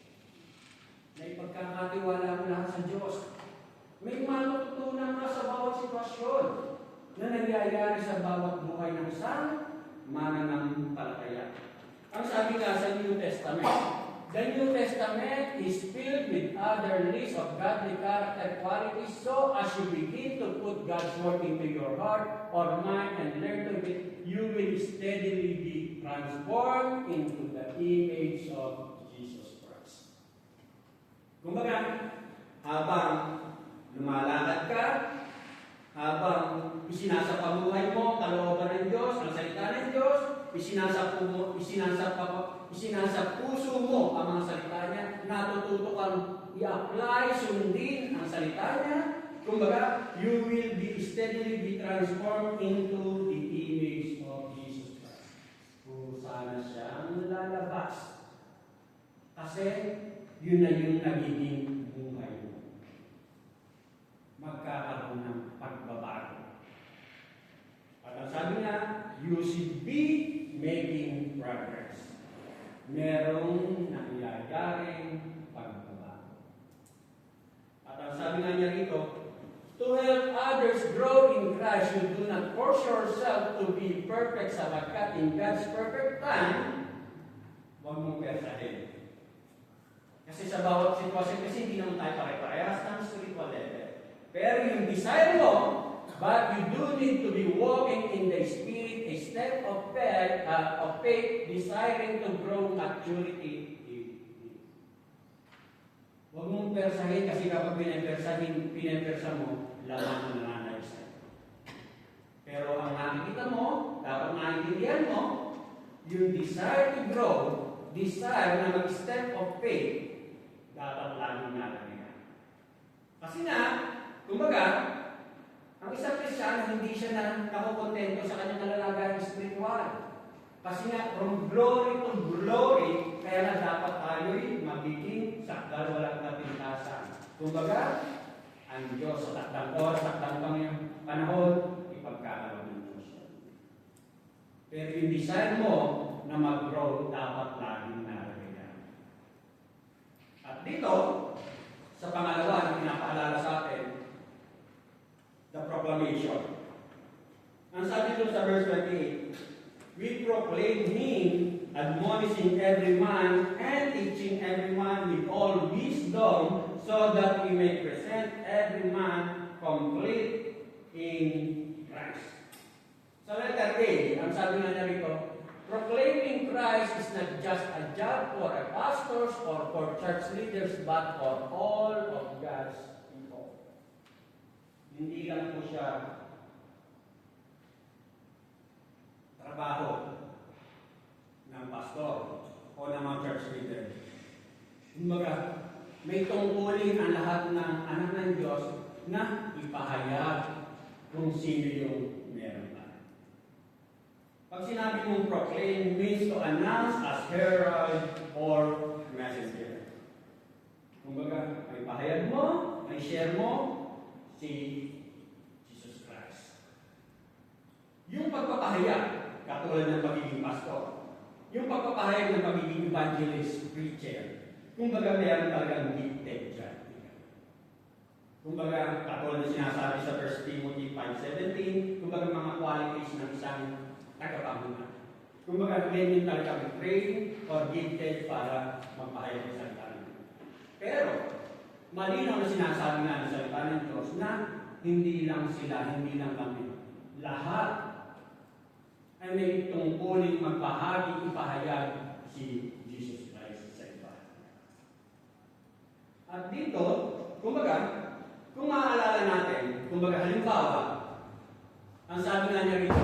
May pagkakatiwala mo lahat sa Diyos. May matututunan ka sa bawat sitwasyon na nangyayari sa bawat buhay ng isang mananampalataya. Ang sabi nga sa New Testament, the New Testament is filled with other lists of godly character qualities, so as you begin to put God's word into your heart or mind and learn to it, you will steadily be transformed into the image of Jesus Christ. Kumbaga, habang lumalakad ka, habang isinasapabuhay mo, kalooban ng Diyos, ang salita ng Diyos, isinasapuso mo ang mga salita niya, natututo kang i-apply, sundin ang salita niya, kumbaga, you will be steadily be transformed into the image of Jesus Christ. Kung sana siyang lalabas. Kasi, yun na yung nagiging buhay mo. Magkakaroon ng pagbabago. At ang sabi nga, you should be making progress. Merong nangyayaring pagbabago. At ang sabi nga niya rito, to help others grow in Christ, you do not force yourself to be perfect sapagkat in God's perfect time, huwag mong persahin. Kasi sa bawat sitwasyon, kasi hindi naman tayo pare-parehas ng spiritual level. Pero yung desire mo, but you do need to be walking in the Spirit, a step of faith, desiring to grow maturity. Huwag mong persahin kasi kapag pinepersa mo, laman mo nananay sa'yo. Pero ang nakikita mo, dapat maintindihan mo, yung desire to grow, desire na mag-step of faith, dapat laging nalagyan. Kasi nga, kumbaga, ang isang Kristyano, hindi siya nakukontento sa kanyang nalalagayan spiritual. Kasi nga, from glory to glory, kaya na dapat tayo'y magiging sakdal walang kapintasan. Kumbaga, ang Diyos sa takdang oras, takdang panahon, ipagkakaroon ng Diyos. Pero yung desire mo na mag-grow, dapat laging nalagyan. At dito, sa pangalawa na pinapaalala sa atin, the proclamation. Ang sabi doon sa verse 28, we proclaim Him, admonishing every man and teaching every man with all wisdom, so that we may present every man complete in Christ. Sa letter A, ang sabi nga niya rito, proclaiming Christ is not just a job for a pastors or for church leaders, but for all of God's people. Hindi lang po siya trabaho ng pastor o ng mga church leader. Kumbaga, may tungkulin ang lahat ng anak ng Diyos na ipahayag kung sino yung meron tayo. Pag sinabi mong proclaim, means to announce as herald or messenger. Kumbaga, may pahayag mo, may share mo, si Jesus Christ. Yung pagpapahayag, katulad ng pagiging pastor, yung pagpapahayag ng pagiging evangelist, preacher, kumbaga meron talagang gifted dyan. Kumbaga, katulad na sinasabi sa 1 Timothy 5:17, kumbaga mga qualities ng isang tagapanguna. Kumbaga, ganyan talagang trained or gifted para magpahayag ng salita ng Diyos. Pero, malinaw na sinasabi nga ng salita ng Diyos na hindi lang sila, hindi lang kami. Lahat ay may tungkuling magbahagi, ipahayag si Jesus Christ sa iba. At dito, kumbaga, kung maaalala natin, kumbaga halimbawa, ang sabi nga niya rito,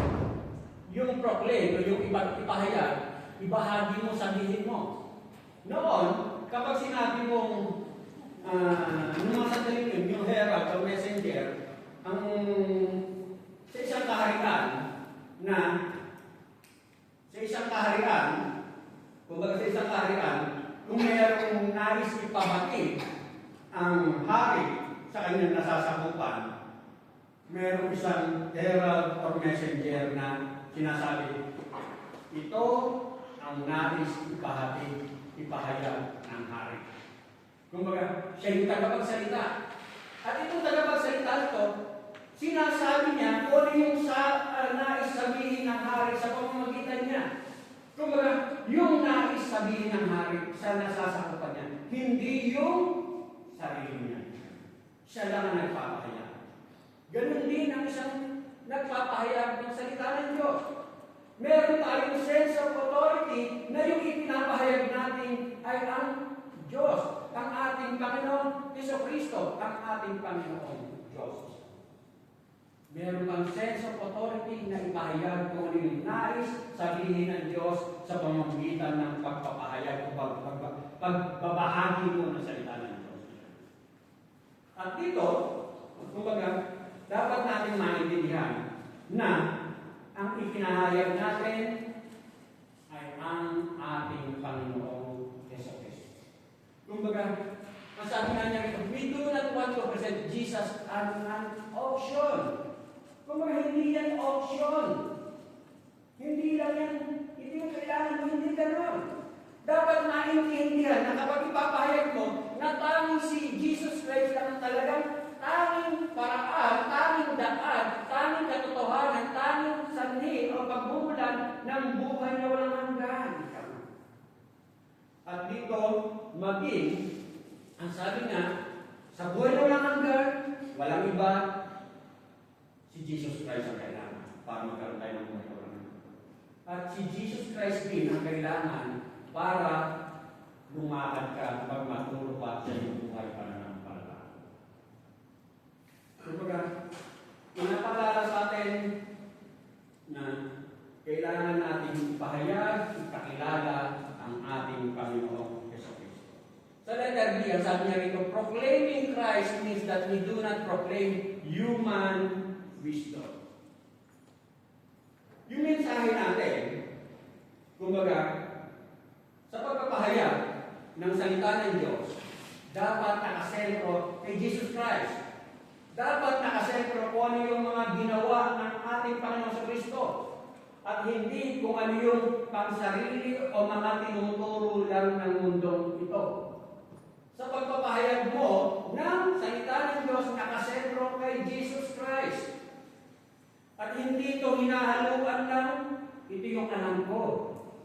yung proclaim o yung ipahayag, ibahagi mo, sabihin mo. Noon, kapag sinabi mong nung mga sandaling yun, yung herald o messenger, ang sa isang kaharian na kumbaga sa isang kaharian, kung mayroong nais ipabati ang hari sa kanyang nasasakupan, mayroong isang herald or messenger na sinasabi, ito ang nais ipahayag ng hari. Kumbaga, siya yung tagapagsalita. At itong tagapagsalita ito, sinasabi niya kung ano yung nais sabihin ng hari sa pamamagitan niya. Kumbaga, yung nais sabihin ng hari sa nasasakupan niya, hindi yung sarili niya. Siya lang ang nagpapahayag. Ganun din ang isang nagpapahayag ng salita ng Diyos. Meron tayong sense of authority na yung ipinapahayag natin ay ang Diyos, ang ating Panginoon Jesucristo, ang ating Panginoon Diyos. Meron kang sense of authority na ipahayag kung ano yung nais sabihin ng Diyos sa pamamagitan ng pagpapahayag o pagbabahagi mo ng salita ng Diyos. At dito, kumbaga, dapat natin maintindihan na ang ipinahayag natin ay ang ating Panginoong Jesucristo. Kumbaga, ang sabi nga niya, we do not want to present Jesus as an option. Kumbaga, hindi yan option. Hindi lang yan, hindi mo kailangan mo, hindi gano'n. Dapat maintindihan na kapag ipapahayag mo na tanging si Jesus Christ lang talagang tanging paraan, tanging daan, tanging katotohanan, tanging sanhi o pagbubulan ng buhay na walang hanggan. At dito, maging, ang sabi nga, sa buhay na walang hanggan, walang iba, si At si Jesus Christ din ang kailangan para lumakad ka pag maturo ka sa iyong buhay pananampalataya. Kumbaga, pinapaalala sa atin na kailangan natin ipahayag, ipakilala ang ating Panginoong Jesucristo. Sa letter B, ang sabi niya rito, proclaiming Christ means that we do not proclaim human wisdom. Yung mensahe natin, kumbaga, sa pagpapahayag ng salita ng Diyos, dapat nakasentro kay Jesus Christ. Dapat nakasentro kung ano yung mga ginawa ng ating Panginoon sa Kristo. At hindi kung ano yung pangsarili o mga tinuturo lang ng mundong ito. Sa pagpapahayag mo ng salita ng Diyos, nakasentro kay Jesus Christ. At hindi ito hinahaluan lang, ito yung alam ko.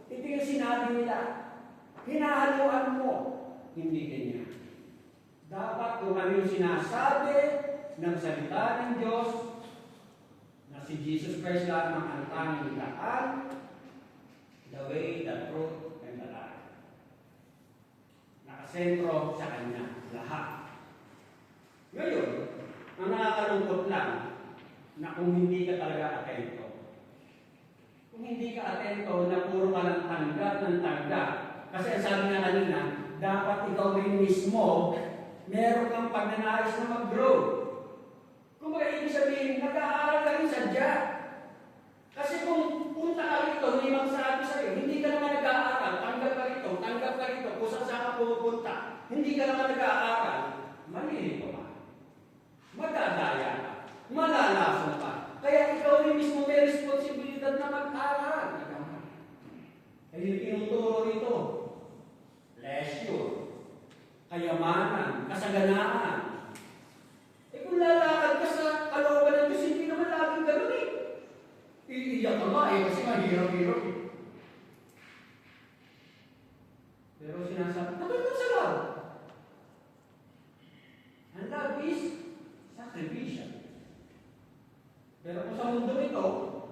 Ito yung sinabi nila. Hinahaluan mo, hindi ganyan. Dapat kung ano yung sinasabi ng salita ng Diyos, na si Jesus Christ lang ang tanging daan, the way, the truth, and the life. Nakasentro sa Kanya, lahat. Ngayon, ang nakakalungkot lang, na kung hindi ka talaga atento. Kung hindi ka atento na puro ka lang tanggap ng tanggap, kasi ang sabi nga kanina, dapat ikaw rin mismo, meron kang pagnanais na mag-grow. Kung ba ibig sabihin, nag-aaral ka rin sadya. Kasi kung punta ka rito, may magsabi sa'yo, hindi ka naman nag-aaral, tanggap ka rito, kung saan ka pupunta, hindi ka naman nag-aaral, malilito ka. Madadaya ka. Malalason ka. Kaya ikaw rin mismo may responsibilidad na mag-aral. Kaya yung tinuturo rito, leisure, kayamanan, kasaganaan. Kung lalakad ka sa kalooban ng Diyos, hindi naman laging ganun eh. Iiyak ka ba kasi mahirap-hirap eh. Pero sinasabi, naman ka sa love. Ang love is sacrificial. Pero kung sa mundo ito,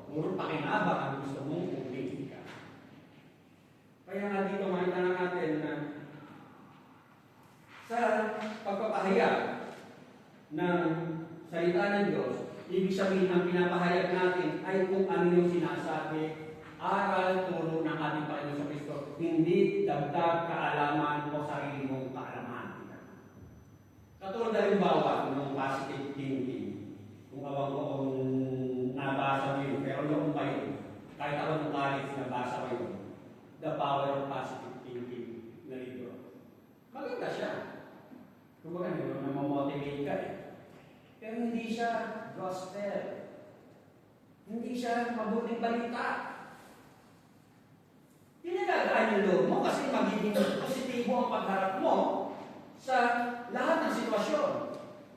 puro pakinabang ang gusto mong ulit ka. Kaya nga dito makita na natin na sa pagpapahayag ng salita ng Diyos, ibig sabihin ang pinapahayag natin ay kung ano yung sinasabi, aral, turo ng ating Panginoon sa Kristo, hindi dagdag kaalaman o sarili mong kaalaman. Katulad halimbawa ng positive thinking. Kung awang ko kung nabasa mo yun, pero yung pa yun, kahit ako ng college nabasa ko yun, The Power of Positive Thinking na libro. Maganda siya. Kung baga, namamotivate ka eh. Pero hindi siya gospel. Hindi siya mabuting balita. Pinagagaan yung loob mo kasi magiging positibo ang pagharap mo sa lahat ng sitwasyon.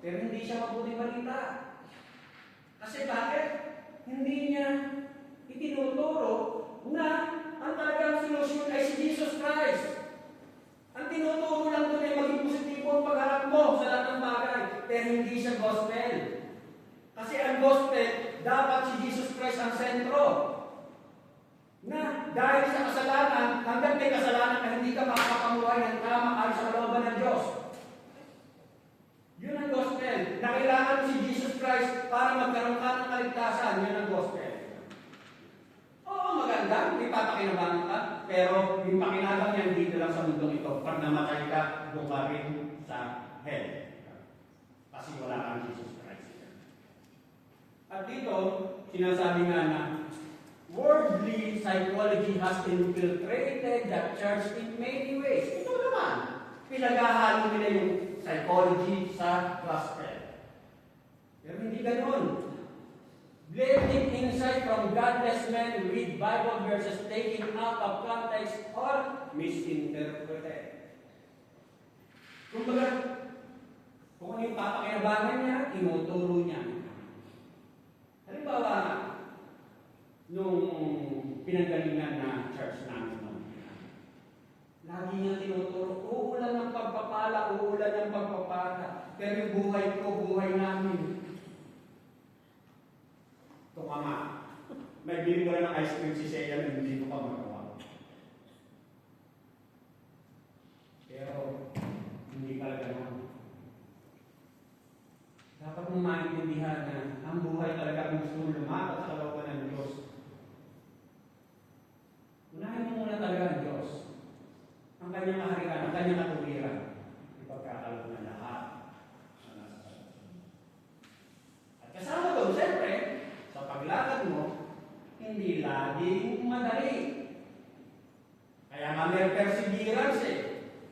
Pero hindi siya mabuting balita. Kasi bakit? Hindi niya itinuturo na ang talagang solusyon ay si Jesus Christ. Ang tinuturo lang doon ay maging positibo ang pagharap mo sa lahat ng bagay. Pero hindi siya gospel. Kasi ang gospel, dapat si Jesus Christ ang sentro. Na dahil sa kasalanan, hanggang may kasalanan na hindi ka makapamuhay ng tama ay sa kalooban ng Diyos. Yun ang gospel. Na kailangan si Jesus Christ para magkaroon ka ng kaligtasan. Yun ang gospel. Oo, maganda. May papakinabangan ka. Pero yung pakinabang niya dito lang sa mundong ito. Pag namatay ka, bumarin sa hell. Kasi wala kang Jesus Christ. At dito, sinasabi nga na worldly psychology has infiltrated the church in many ways. Ito naman, pinaghahalo nila yung psychology sa gospel. Pero hindi ganun. Blending insight from godless men with Bible verses taken out of context or misinterpreted. Kumbaga, kung ano yung papakinabangan niya, tinuturo niya. Halimbawa, nung pinanggalingan na church namin noon, lagi niya tinuturo, uulan ng pagpapala, uulan ng pagpapala. Pero yung buhay ko, buhay namin. Ito ka nga. May bili mo na ng ice cream si Seiya na hindi ko pa magawa. Pero, hindi pala gano'n. Dapat mong maintindihan na ang buhay talaga ang gusto mong lumapat sa kalooban ng Diyos. Unahin mo muna talaga ang Diyos. Ang kanyang kaharian, ang kanyang katuwiran. Ipagkakaloob ng lahat. At kasama doon, siyempre, sa paglakad mo, hindi laging madali. Kaya nga may perseverance eh.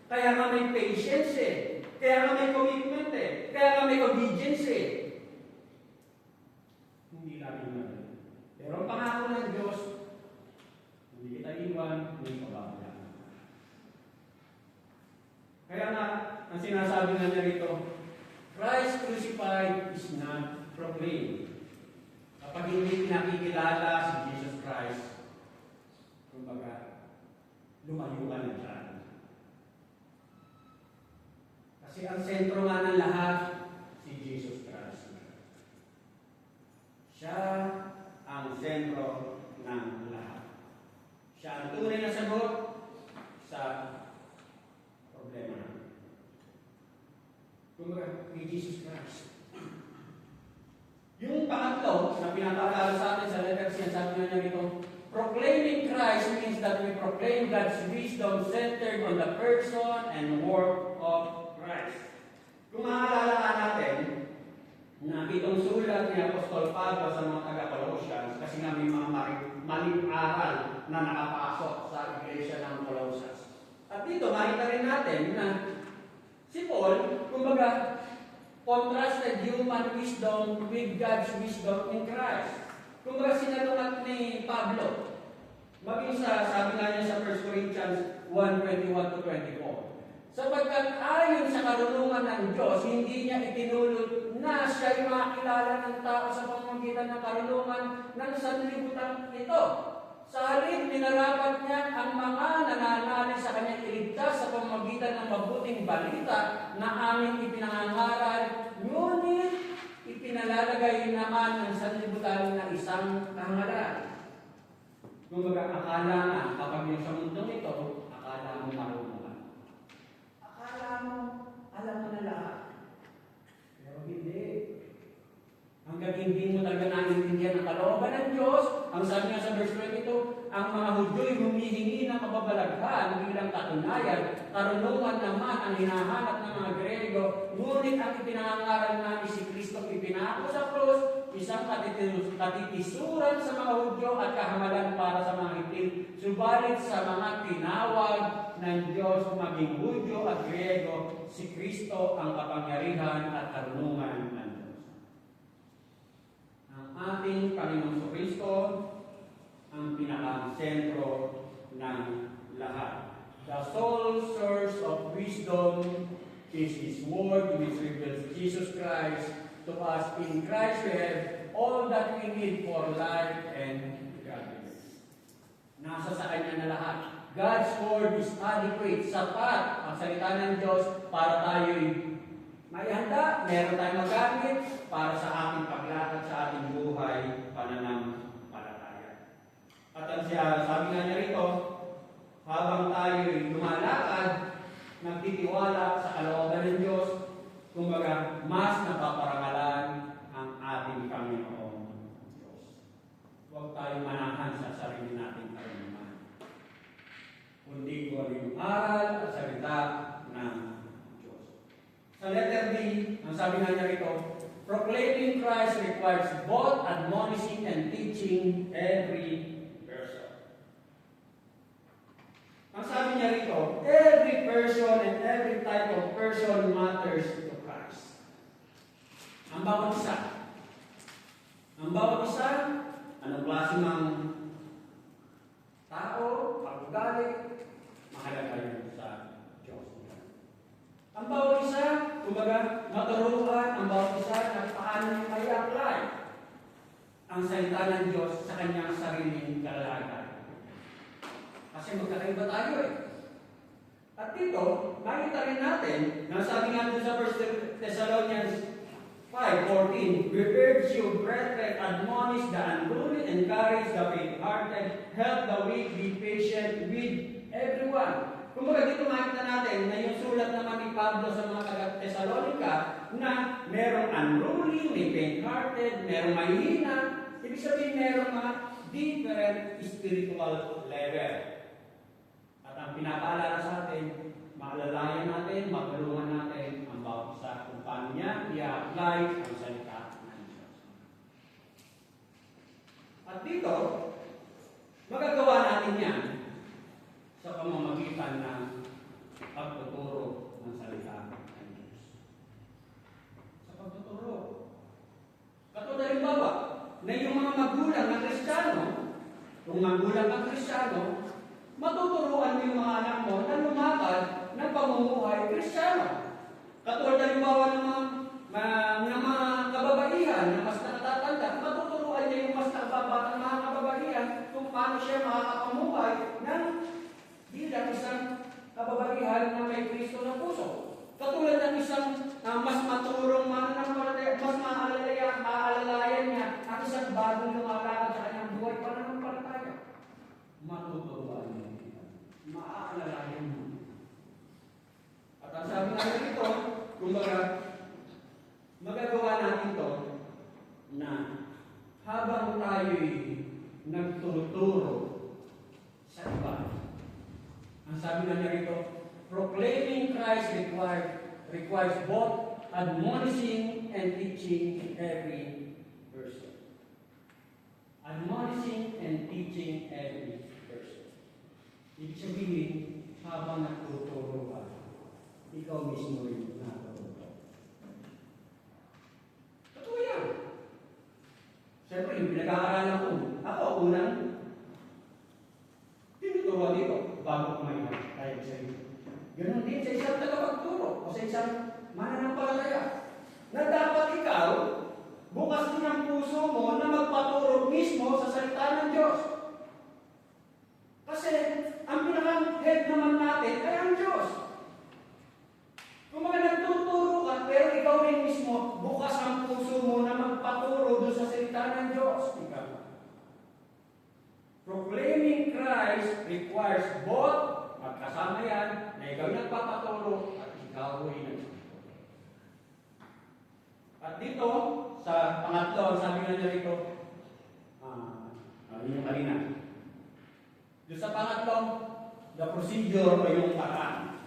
Kaya nga may patience eh. Kaya nga may commitment eh. Kaya nga may obedience eh. Hindi laging madali. Pero ang pangako ng Diyos, hindi kita iwan, hindi ka babayaan. Kaya nga, ang sinasabi nga niya rito, Christ crucified is not proclaimed. Kapag hindi pinakikilala si Jesus Christ, kumbaga, lumayo ka na dyan. Kasi ang sentro nga ng lahat, si Jesus Christ. Siya ang sentro ng lahat. Siya ang tunay na sagot sa problema. Kumbaga, kay Jesus Christ. Yung pangatlo na pinapakala sa atin sa letter C, sabi nga niya dito, proclaiming Christ means that we proclaim God's wisdom centered on the person and work of Christ. Kung maalala ka natin, na itong sulat ni Apostol Pablo sa mga taga-Colossians, kasi nga may mga maling aral na nakapasok sa iglesia ng Colossus. At dito, makita rin natin na si Paul, kumbaga, contrasted human wisdom with God's wisdom in Christ. Kung ba sinalungat ni Pablo, maging sabi nga niya sa 1 Corinthians 1:21-24, sapagkat ayon sa karunungan ng Diyos, hindi niya itinulot na siya'y makilala ng tao sa pamamagitan ng karunungan ng sanlibutan ito. Sa halip, ninarapat niya ang mga nananalig sa kanyang iligtas sa pamamagitan ng mabuting balita na aming ipinangangaral, ngunit ipinalalagay naman ng sanlibutan na isang kahangalan. Kumbaga, akala nga, kapag yung sa mundong ito, akala mo marunong ka. Akala mo, alam mo na lahat. Pero hindi. Hanggang hindi mo talaga naintindihan ang kalooban ng Diyos, ang sabi nga sa verse 22, ang mga Hudyo'y humihingi ng kababalaghan bilang katunayan, karunungan naman ang hinahanap ng mga Grego, ngunit ang ipinangangaral namin si Kristo ipinako sa krus, isang katitisuran sa mga Hudyo at kahamalan para sa mga Hitil, subalit sa mga tinawag ng Diyos maging Hudyo at Grego, si Kristo ang kapangyarihan at karunungan ng Diyos. Ating Panginoong Kristo ang pinaka-sentro ng lahat. The sole source of wisdom is His Word, which reveals Jesus Christ to us. In Christ we have all that we need for life and godliness. Nasa sa Kanya na lahat. God's Word is adequate, sapat ang salita ng Diyos para tayo'y maihanda, meron tayong magamit para sa ating paglakad sa ating buhay, pananampalataya. At ang sabi nga niya rito, habang tayo'y lumalakad, nagtitiwala sa kalooban ng Diyos, kumbaga, mas napaparangalan ang ating Panginoong Diyos. Huwag tayong manahan sa sarili nating karunungan, kundi kung yung aral at salita ng sa letter D, ang sabi nga niya rito, proclaiming Christ requires both admonishing and teaching every person. Ang sabi niya rito, every person and every type of person matters to Christ. Ang bawat isa. Ang bawat isa, anong klase ng tao, pag-ugali, mahalaga yun sa Diyos. Ang bawat isa, kumbaga, maturuan ang bawat isa na paano niya may apply ang salita ng Diyos sa kanyang sariling kalagayan. Kasi magkakaiba tayo eh. At dito, makita rin natin, na sabi nga dun sa 1 Thessalonians 5:14, we urge you, brethren, admonish the unruly, encourage the faint-hearted, help the weak, be patient with everyone. Kumbaga dito makita natin na yung sulat naman ni Pablo sa mga taga-Thessalonica na merong unruly, may faint-hearted, merong mahihina. Ibig sabihin merong mga different spiritual level. At ang pinapaalala sa atin, maalalayan natin, matulungan natin ang bawat isa kung paano niya i-apply ang salita ng Diyos. At dito, magagawa natin yan sa pamamagitan ng pagtuturo ng salita ng Diyos. Sa pagtuturo. Katulad halimbawa, na yung mga magulang na Kristiyano, kung magulang ang Kristiyano, matuturuan mo yung mga anak mo na lumakad ng pamumuhay Kristiyano. Katulad halimbawa ng mga kababaihan na mas nakatatanda, matuturuan niya yung mas nakababatang mga kababaihan kung paano siya makakapamuhay ng bilang isang kababaihan na may Kristo na puso. Katulad ng isang mas maturong mananampalataya, mas maalalayan niya ang isang bagong lumalakad sa kanyang buhay pananampalataya. Matuturuan niya. Maaalalayan mo. At ang sabi natin ito, kumbaga, magagawa natin ito na habang tayo'y nagtuturo sa iba. Ang sabi na niya rito, proclaiming Christ requires both admonishing and teaching every person. Admonishing and teaching every person. Ibig sabihin, habang nagtuturo ka, ikaw mismo rin natuturo. Totoo yan. Siyempre, yung pinag-aaralan ko, ako unang tinuturuan dito bago kumain tayo sa iyo. Ganon din sa isang tagapagturo o sa isang mananampalataya na dapat ikaw bukas din ang puso mo na magpaturo mismo sa salita ng Diyos. Kasi ang pinaka-head naman natin ay ang Diyos. Kung mga nagtuturo ka, pero ikaw rin mismo, bukas ang puso mo na magpaturo doon sa salita ng Diyos. Ikaw. Proclaiming Christ requires both, magkasama yan, na ikaw nagpapaturo at ikaw rin nagpapaturo. At dito, sa pangatlo, sabi nga niya rito, yung kanina. Doon sa pangatlo, the procedure o yung paraan.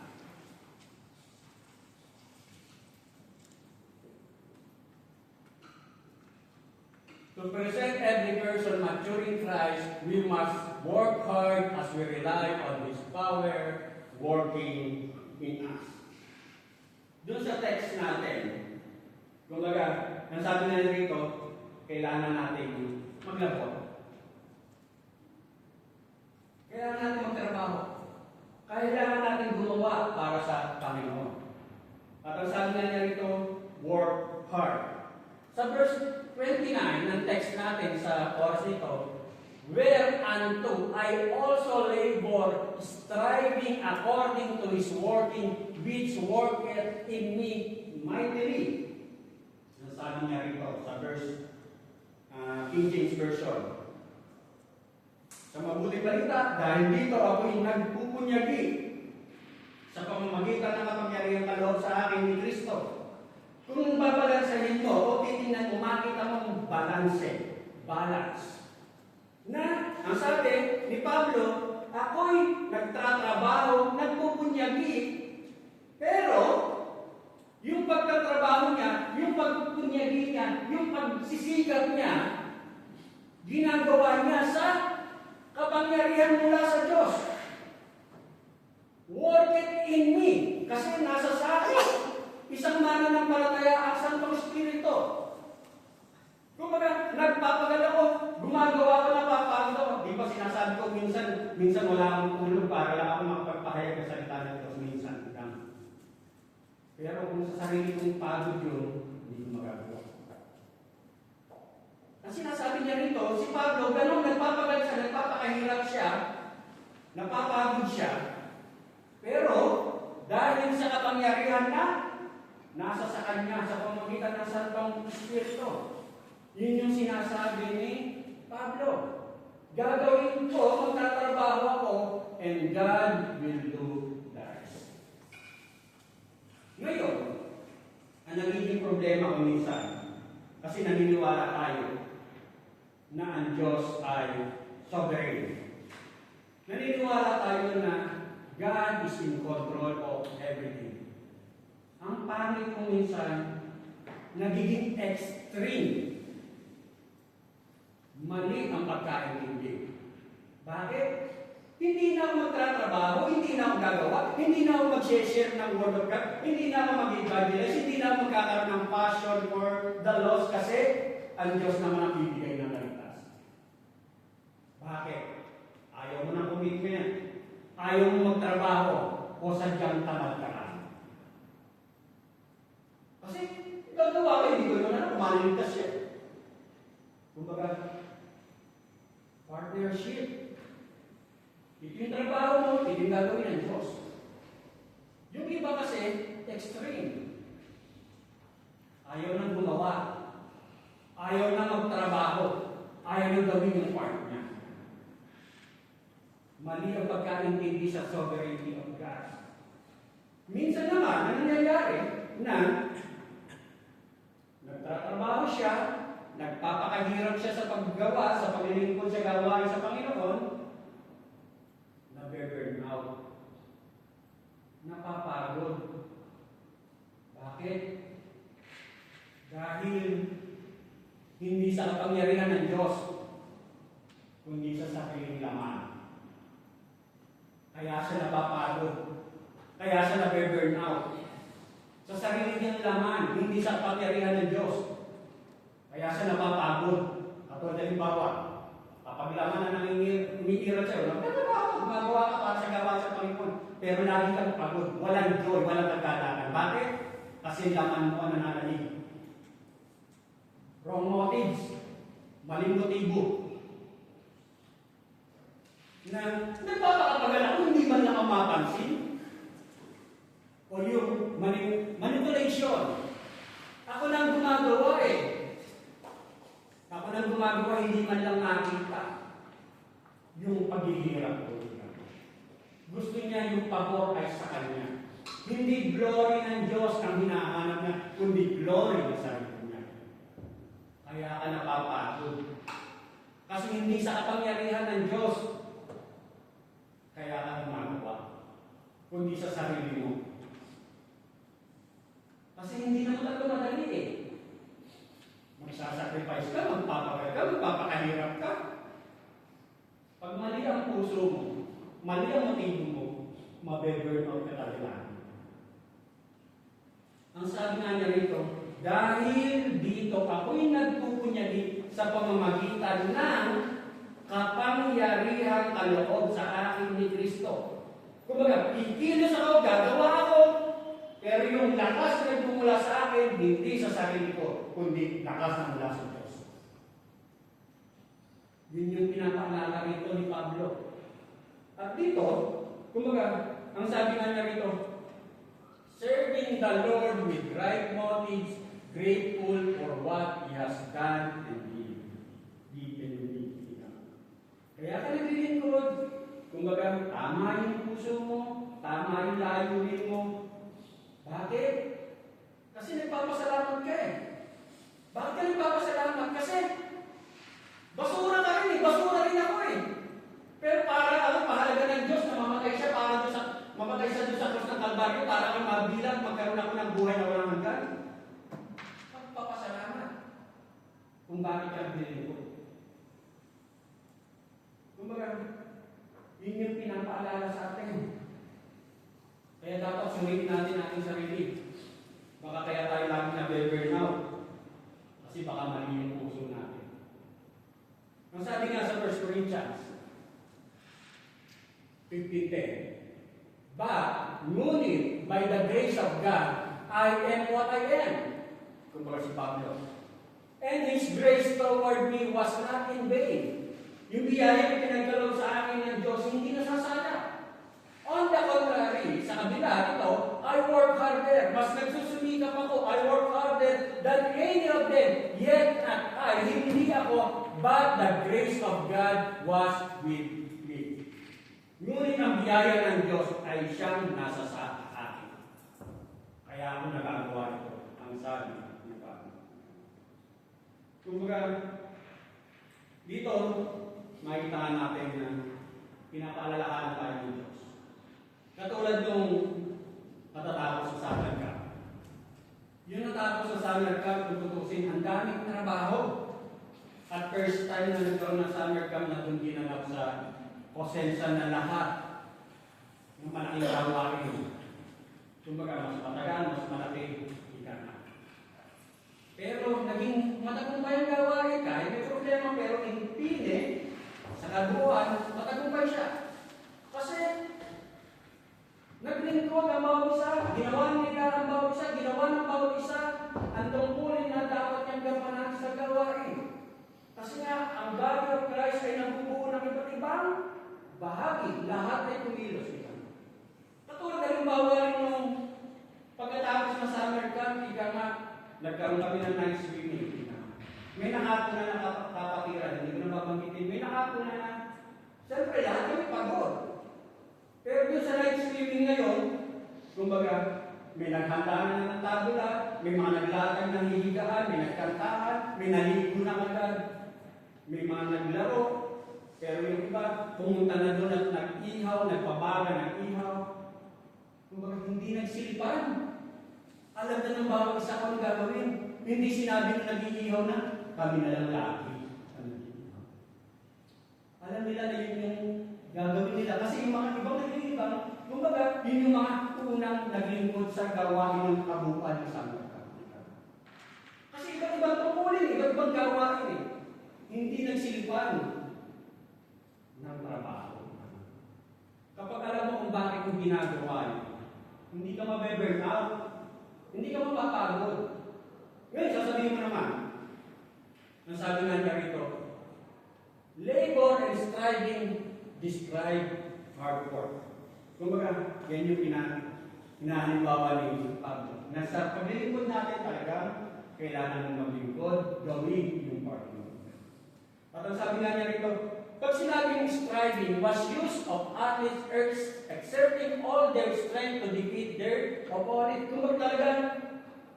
To present every person mature in Christ, we must work hard as we rely on His power working in us. Doon sa text natin, kumbaga, ang sabi na rito, kailangan natin maglabot. Kailangan natin magtrabaho. Kailangan natin gumawa para sa Panginoon. At ang sabi na niya rito, work hard. Sa verse 29 ng text natin sa oras nito, whereunto I also labor, striving according to His working, which worketh in me mightily. Ang sabi niya rito sa verse King James Version. Sa mabuting balita, dahil dito ako'y nagpupunyagi sa pamamagitan ng kapangyarihan ng Lord sa akin ni Kristo. Kung babalansahin mo o titingnan mo, makita mong balance. Na, ang sabi ni Pablo, ako'y nagtatrabaho, nagpupunyagi, pero yung pagtatrabaho niya, yung pagpupunyagi niya, yung pagsisikap niya, ginagawa niya sa kapangyarihan mula sa Diyos. Work it in me. Kasi nasa sa akin. Isang mananampalataya ang Santong Espiritu. Kumbaga, nagpapagal ako, gumagawa ko, napapagod ako. Di ba sinasabi ko, minsan wala akong tulog para lang ako makapagpahayag sa salita ng Diyos minsan. Pero kung sa sarili kong pagod yun, hindi ko magagawa. Ang sinasabi niya rito, si Pablo, ganun, nagpapagal siya, nagpapakahirap siya, napapagod siya. Pero, dahil sa kapangyarihan na nasa sa kanya, sa pamamagitan ng Santong Espiritu. Yun yung sinasabi ni Pablo. Gagawin ko, magtatrabaho ako, and God will do the rest. Ngayon, ang nagiging problema ko minsan, kasi naniniwala tayo na ang Diyos ay sovereign. Naniniwala tayo na God is in control of everything. Ang pangit ko minsan, nagiging extreme. Mali ang pagkaintindi. Bakit? Hindi na ako magtatrabaho, hindi na ako gagawa, hindi na ako mag-share ng Word of God, hindi na ako mag-evangelize, hindi na ako magkakaroon ng passion for the lost kasi ang Diyos naman ang bibigay ng ligtas. Bakit? Ayaw mo ng commitment. Ayaw mo magtrabaho o sadyang tamad ka lang. Kasi gagawa ko, hindi ko naman na kumaliligtas siya. Kumbaga, partnership. Ito yung trabaho mo, ito yung gagawin ng Diyos. Yung iba kasi, extreme. Ayaw nang gumawa. Ayaw na magtrabaho. Ayaw na gawin yung part niya. Mali ang pagkaintindi sa sovereignty of God. Minsan naman, ang nangyayari na nagtatrabaho siya, nagpapakahirap siya sa paggawa, sa paglilingkod sa gawain sa Panginoon, na-burn out. Napapagod. Bakit? Dahil hindi sa kapangyarihan ng Diyos, kundi sa sariling laman. Kaya siya napapagod. Kaya siya na-burn out. Sa sarili niyang laman, hindi sa kapangyarihan ng Diyos. Kaya siya napapagod. Katulad ng halimbawa, kapag laman na umiirat sa'yo, gumagawa ka para sa gawa sa Panginoon. Pero lagi kang pagod. Walang joy, walang kagalakan. Bakit? Kasi laman mo ang nananalig. Wrong motives. Maling motibo. Na nagpapakapagal ako, hindi man lang ang mapansin. O yung manipulation. Ako lang gumagawa eh. Ako lang gumagawa, hindi man lang nakita yung paghihirap ko. Gusto niya yung pabor ay sa kanya. Hindi glory ng Diyos ang hinahanap niya, kundi glory ng sarili niya. Kaya ka napapagod. Kasi hindi sa kapangyarihan ng Diyos, kaya ka gumagawa, kundi sa sarili mo. Kasi hindi naman talaga madali eh. Magsasacrifice ka, magpapagal ka, magpapakahirap ka. Pag mali ang puso mo, mali ang motibo mo, mabe-burn out ka talaga. Ang sabi nga niya rito, dahil dito ako'y nagpupunyagi sa pamamagitan ng kapangyarihang kaloob sa akin ni Kristo. Kumbaga, ikilos ako, gagawa ako, pero yung lakas na nagmumula sa akin, hindi sa sarili ko, kundi lakas na mula sa Diyos. Yun yung pinapaalala rito ni Pablo. At dito, kumbaga, ang sabi nga niya rito, serving the Lord with right motives, grateful for what He has done and given me. Kaya ka naglilingkod. Kumbaga, tama yung puso mo, tama yung layunin mo. Bakit? Kasi nagpapasalamat ka eh. Bakit ka nagpapasalamat? Kasi basura ka rin eh. Basura rin ako eh. Pero para mahalaga ng Diyos na mamatay siya para mamatay siya doon sa cross ng Kalbaryo para kang mabilang magkaroon ako ng buhay na walang hanggan. Magpapasalamat. Kung bakit ka nililingkod. Kumbaga, yun yung pinapaalala sa atin. Kaya dapat suriin natin ating sarili. Baka kaya tayo lagi na-burn out. Kasi baka mali yung puso natin. Ang sabi nga sa 1 Corinthians 15:10, but, ngunit, by the grace of God, I am what I am. Kumbaga si Pablo. And His grace toward me was not in vain. Yung biyaya na pinagkaloob sa akin ng Diyos, hindi nasasala. On the contrary, sa kabila ito, I work harder. Mas nagsusumikap ako. I work harder than any of them. Yet not I, hindi ako, but the grace of God was with me. Ngunit ang biyaya ng Diyos ay siyang nasa sa akin. Kaya ako nagagawa ito. Ang sabi ni Pablo. Kumbaga, dito, makikita natin na pinapaalalahan tayo ng Diyos. Katulad nung matatapos sa summer camp. Yung natapos sa summer camp, kung tutusin, ang daming trabaho. At first time na nagkaroon ng summer camp na doon ginanap sa Kosensa na lahat ng malaking gawain. Kumbaga, mas matagal, mas malaki, ika na. Pero naging matagumpay ang gawain kahit may problema, pero in pine, sa kabuuan, matagumpay siya. Kasi, naglingkod ang bawat isa, ginawa nila ang bawat isa, ginawa ng bawat isa, ang tungkulin na dapat niyang gampanan sa gawain. Kasi nga, ang body of Christ ay nabubuo ng iba't ibang bahagi, lahat ay kumilos ito. Katulad halimbawa rin nung pagkatapos ng summer camp, ika nga, nagkaroon kami ng night swimming. May nakako na nakapatiran, hindi ko na mabanggitin. May nakako na siyempre lahat kami pagod. Pero doon sa night swimming ngayon, kumbaga, may naghanda na ng tabula, may mga naglatag ng hihigaan, may nagkantahan, may naligo na agad, may mga naglaro. Pero yung iba, pumunta na doon at nag-ihaw, nagpabaga ng ihaw. Kumbaga, hindi nagsilipan. Alam na ng bawat isa kung gagawin. Hindi sinabi na nag-iihaw na, kami na lang laki. Alam nila na yun yung gagawin nila. Kasi yung mga ibang nag-iibang, kumbaga, yun yung mga unang naglingkod sa gawain ng kabuuan ng sangkap. Kasi iba't-ibang tungkulin, iba't-ibang gawain eh. Hindi nagsilipan ng trabaho. Kapag alam mo kung bakit yung ginagawa yun, hindi ka mabe-burn out, hindi ka mapapagod. Ngayon, sasabihin mo naman, ang sabi nga niya rito, labor and striving describe hard work. Kumbaga, yan yung pinahalimbawa ni Pablo. Nasa paglilingkod natin talaga, kailangan mong maglingkod, gawin yung part mo. At ang sabi nga niya rito, pag sinabing striving was use of athletes exerting all their strength to defeat their opponent. Kung talaga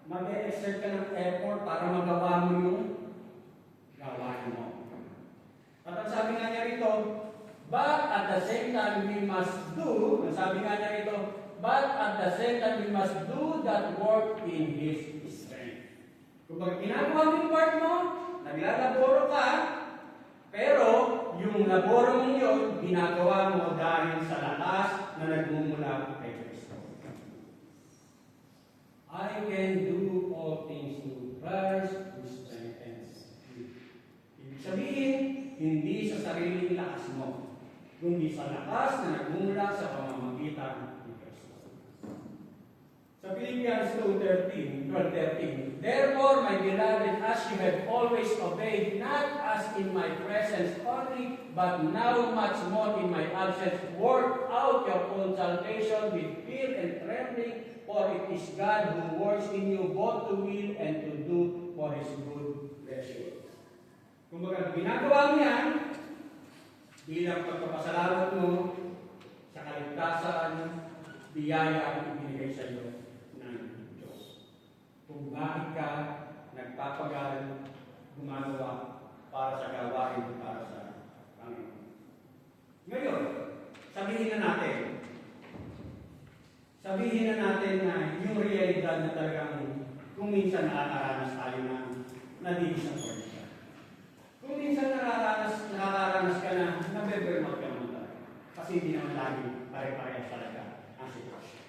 mag-exert ka ng effort para magawa mo yung gawain mo. At ang sabi nga niya rito, but at the same time we must do, ang sabi nga niya rito, but at the same time we must do that work in His strength. Kung ginagawa mo yung part mo, naglalaboro ka, pero yung laboro mong yun, ginagawa mo dahil sa lakas na nagmumula kay Kristo. I can do all things through Christ who strengthens me. Ibig sabihin, hindi sa sariling lakas mo, kundi sa lakas na nagmumula sa pamamagitan ni Kristo. Sa Philippians 12:13, therefore, my beloved, as you have always obeyed, not as in my presence only, but now much more in my absence, work out your own salvation with fear and trembling, for it is God who works in you both to will and to do for His good pleasure. Kumbaga, ginagawa mo yan bilang pagpapasalamat mo sa kaligtasan, biyaya ang ibinigay sa iyo ng Diyos. Kung bakit ka nagpapagal, gumagawa para sa gawain, para sa Panginoon. Ngayon, sabihin na natin na yung realidad na talagang kung minsan nakakaranas tayo ng nadilis ng pornisa. Kung minsan nakakaranas ka na nabe-burnout ka naman talaga. Kasi hindi naman lagi pare-parehas talaga ang sitwasyon.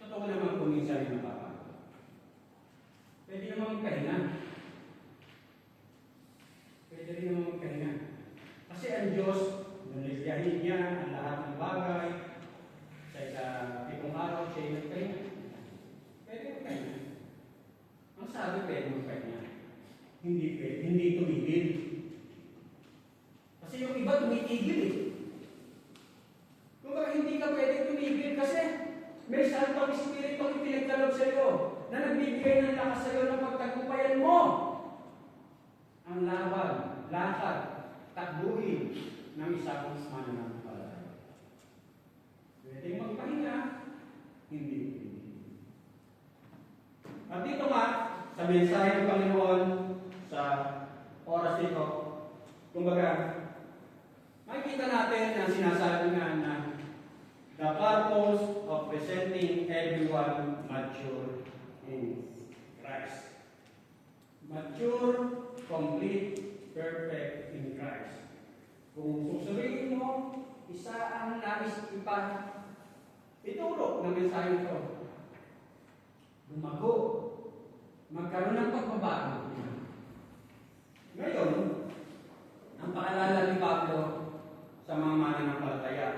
Totoo naman kung minsan yung napapagod. Pwede naman magpahinga. Pwede rin naman magpahinga. Kasi ang Diyos, naligahin niya ang lahat ng bagay. Sa 7 araw, siya nagpahinga. Pwede magpahinga. Ang sabi, pwede magpahinga. Hindi tumigil. Kasi yung iba tumitigil eh. Kung baka hindi ka pwede tumigil kasi May Santong Espiritu ang ipinagkaloob sa iyo na nagbibigay ng lakas sa iyo ng pagtagumpayan mo ang laban, lakad, takbuhin ng isang mananampalataya. Pwede magpahinga, hindi. At dito nga, sa mensahe ng Panginoon, sa oras ito, kumbaga, makikita natin ang sinasabi nga na the purpose of presenting everyone mature in Christ. Mature, complete, perfect in Christ. Kung susuriin mo, isa ang nais ituro ng mensahe ito. Lumago. Magkaroon ng pagbabago. Ngayon, ang paalala ni Pablo sa mga mananampalataya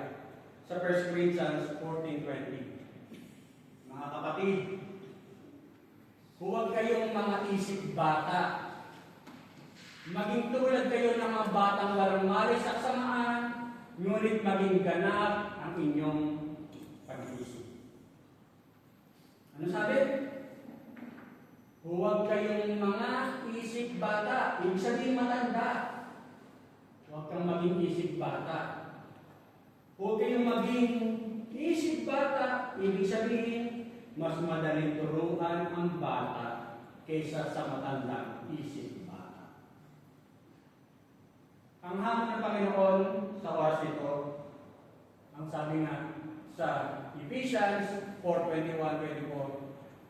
sa 1 Corinthians 14:20. Mga kapatid, huwag kayong mga isip bata. Maging tulad kayo ng mga batang walang mali sa kasamaan, ngunit maging ganap ang inyong pag-iisip. Ano sabi? Huwag kayong mga isip bata. Ibig sabihin matanda. Huwag kang maging isip bata. Huwag kayong maging isip bata. Ibig sabihin, mas madaling turuan ang bata kaysa sa matandang isip bata. Ang hamon ng Panginoon sa oras ito, ang sabi nga sa Ephesians 4:21-24,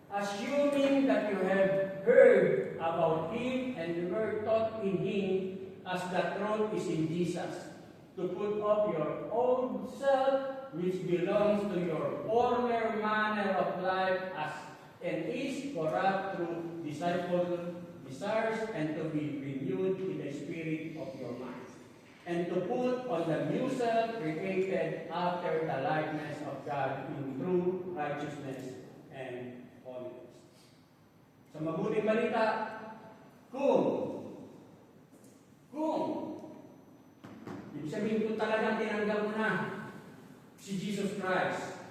assuming that you have heard about Him and were taught in Him as the truth is in Jesus, to put off your old self which belongs to your former manner of life and is corrupt through deceitful desires, and to be renewed in the spirit of your mind, and to put on the new self created after the likeness of God in true righteousness and holiness. Sa mabuting balita, ibig sabihin kung talagang tinanggap mo na si Jesus Christ,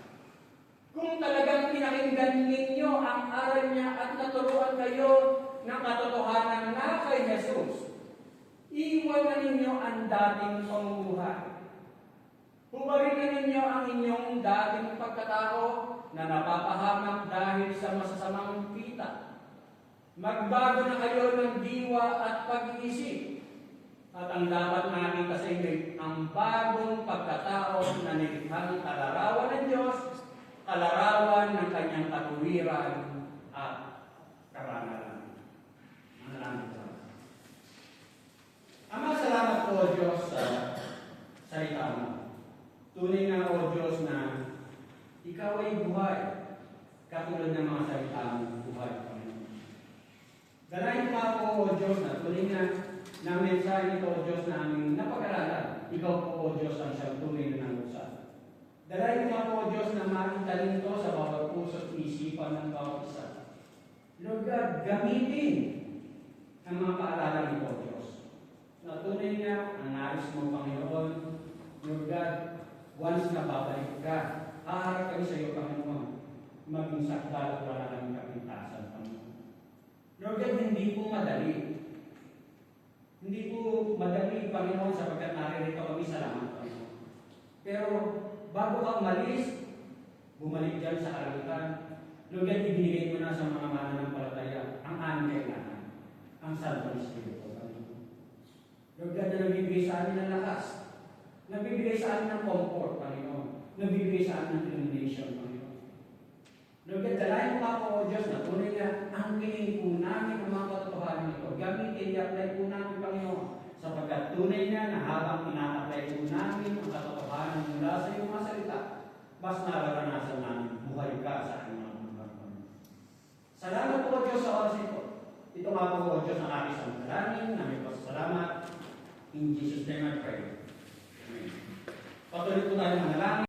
kung talagang pinakinggan ninyo ang aral niya at naturuan kayo ng katotohanan na kay Jesus, iwan na ninyo ang dating pamumuhay. Hubarin na ninyo ang inyong dating pagkatao na napapahamak dahil sa masasamang kita. Magbago na kayo ng diwa at pag-iisip. At ang dapat makita sa inyo, ang bagong pagkatao na nilikhang kalarawan ng Diyos, kalarawan ng kanyang katuwiran at karangalan. Maraming salamat. Ama, salamat po, O Diyos, sa salita mo. Tunay na, O Diyos, na Ikaw ay buhay, katulad ng mga salita mo, buhay. Dalayan mo ako, O Diyos, na tunay na mensahe nito, O Diyos, na aming napag-aralan. Ikaw po, O Diyos, ang siyang tunay na nangusap. Dalayan mo ako, O Diyos, na makita nito sa bawat puso at isipan ng bawat isa. Lord God, gamitin ang mga paalala nito, O Diyos. Na tunay nga ang nais mo, Panginoon. Lord God, once na babalik ka, haharap kami sa iyo, Panginoon. Maging sakdal at wala kami kapintasan, Panginoon. Lord God, hindi po madali. Hindi po madali, Panginoon, sapagkat naririto kami sa laman, Panginoon. Pero bago ka umalis, bumalik dyan sa kalangitan. Lord God, ibinigay mo na sa mga mananampalataya ang aming kailangan, ang Santong Espiritu, Panginoon. Lord God, na nagbibigay sa amin ng lakas, nagbibigay sa amin ng comfort, Panginoon, nagbibigay sa amin ng illumination, Panginoon. Lord God, dalayan mo ako, O Diyos, na tunay na ang kiling po namin ang mga katotohanan nito. Gamitin, i-apply po namin, Panginoon, sapagkat tunay na habang ina-apply po namin ang katotohanan mula sa iyong mga salita, mas nararanasan namin buhay ka sa aking mga Panginoon. Salamat po, O Diyos, sa oras ito. Ito nga po, O Diyos, ang aking samdalanin, na may pasasalamat. In Jesus' name I pray. Amen. Patuloy po tayo manalangin.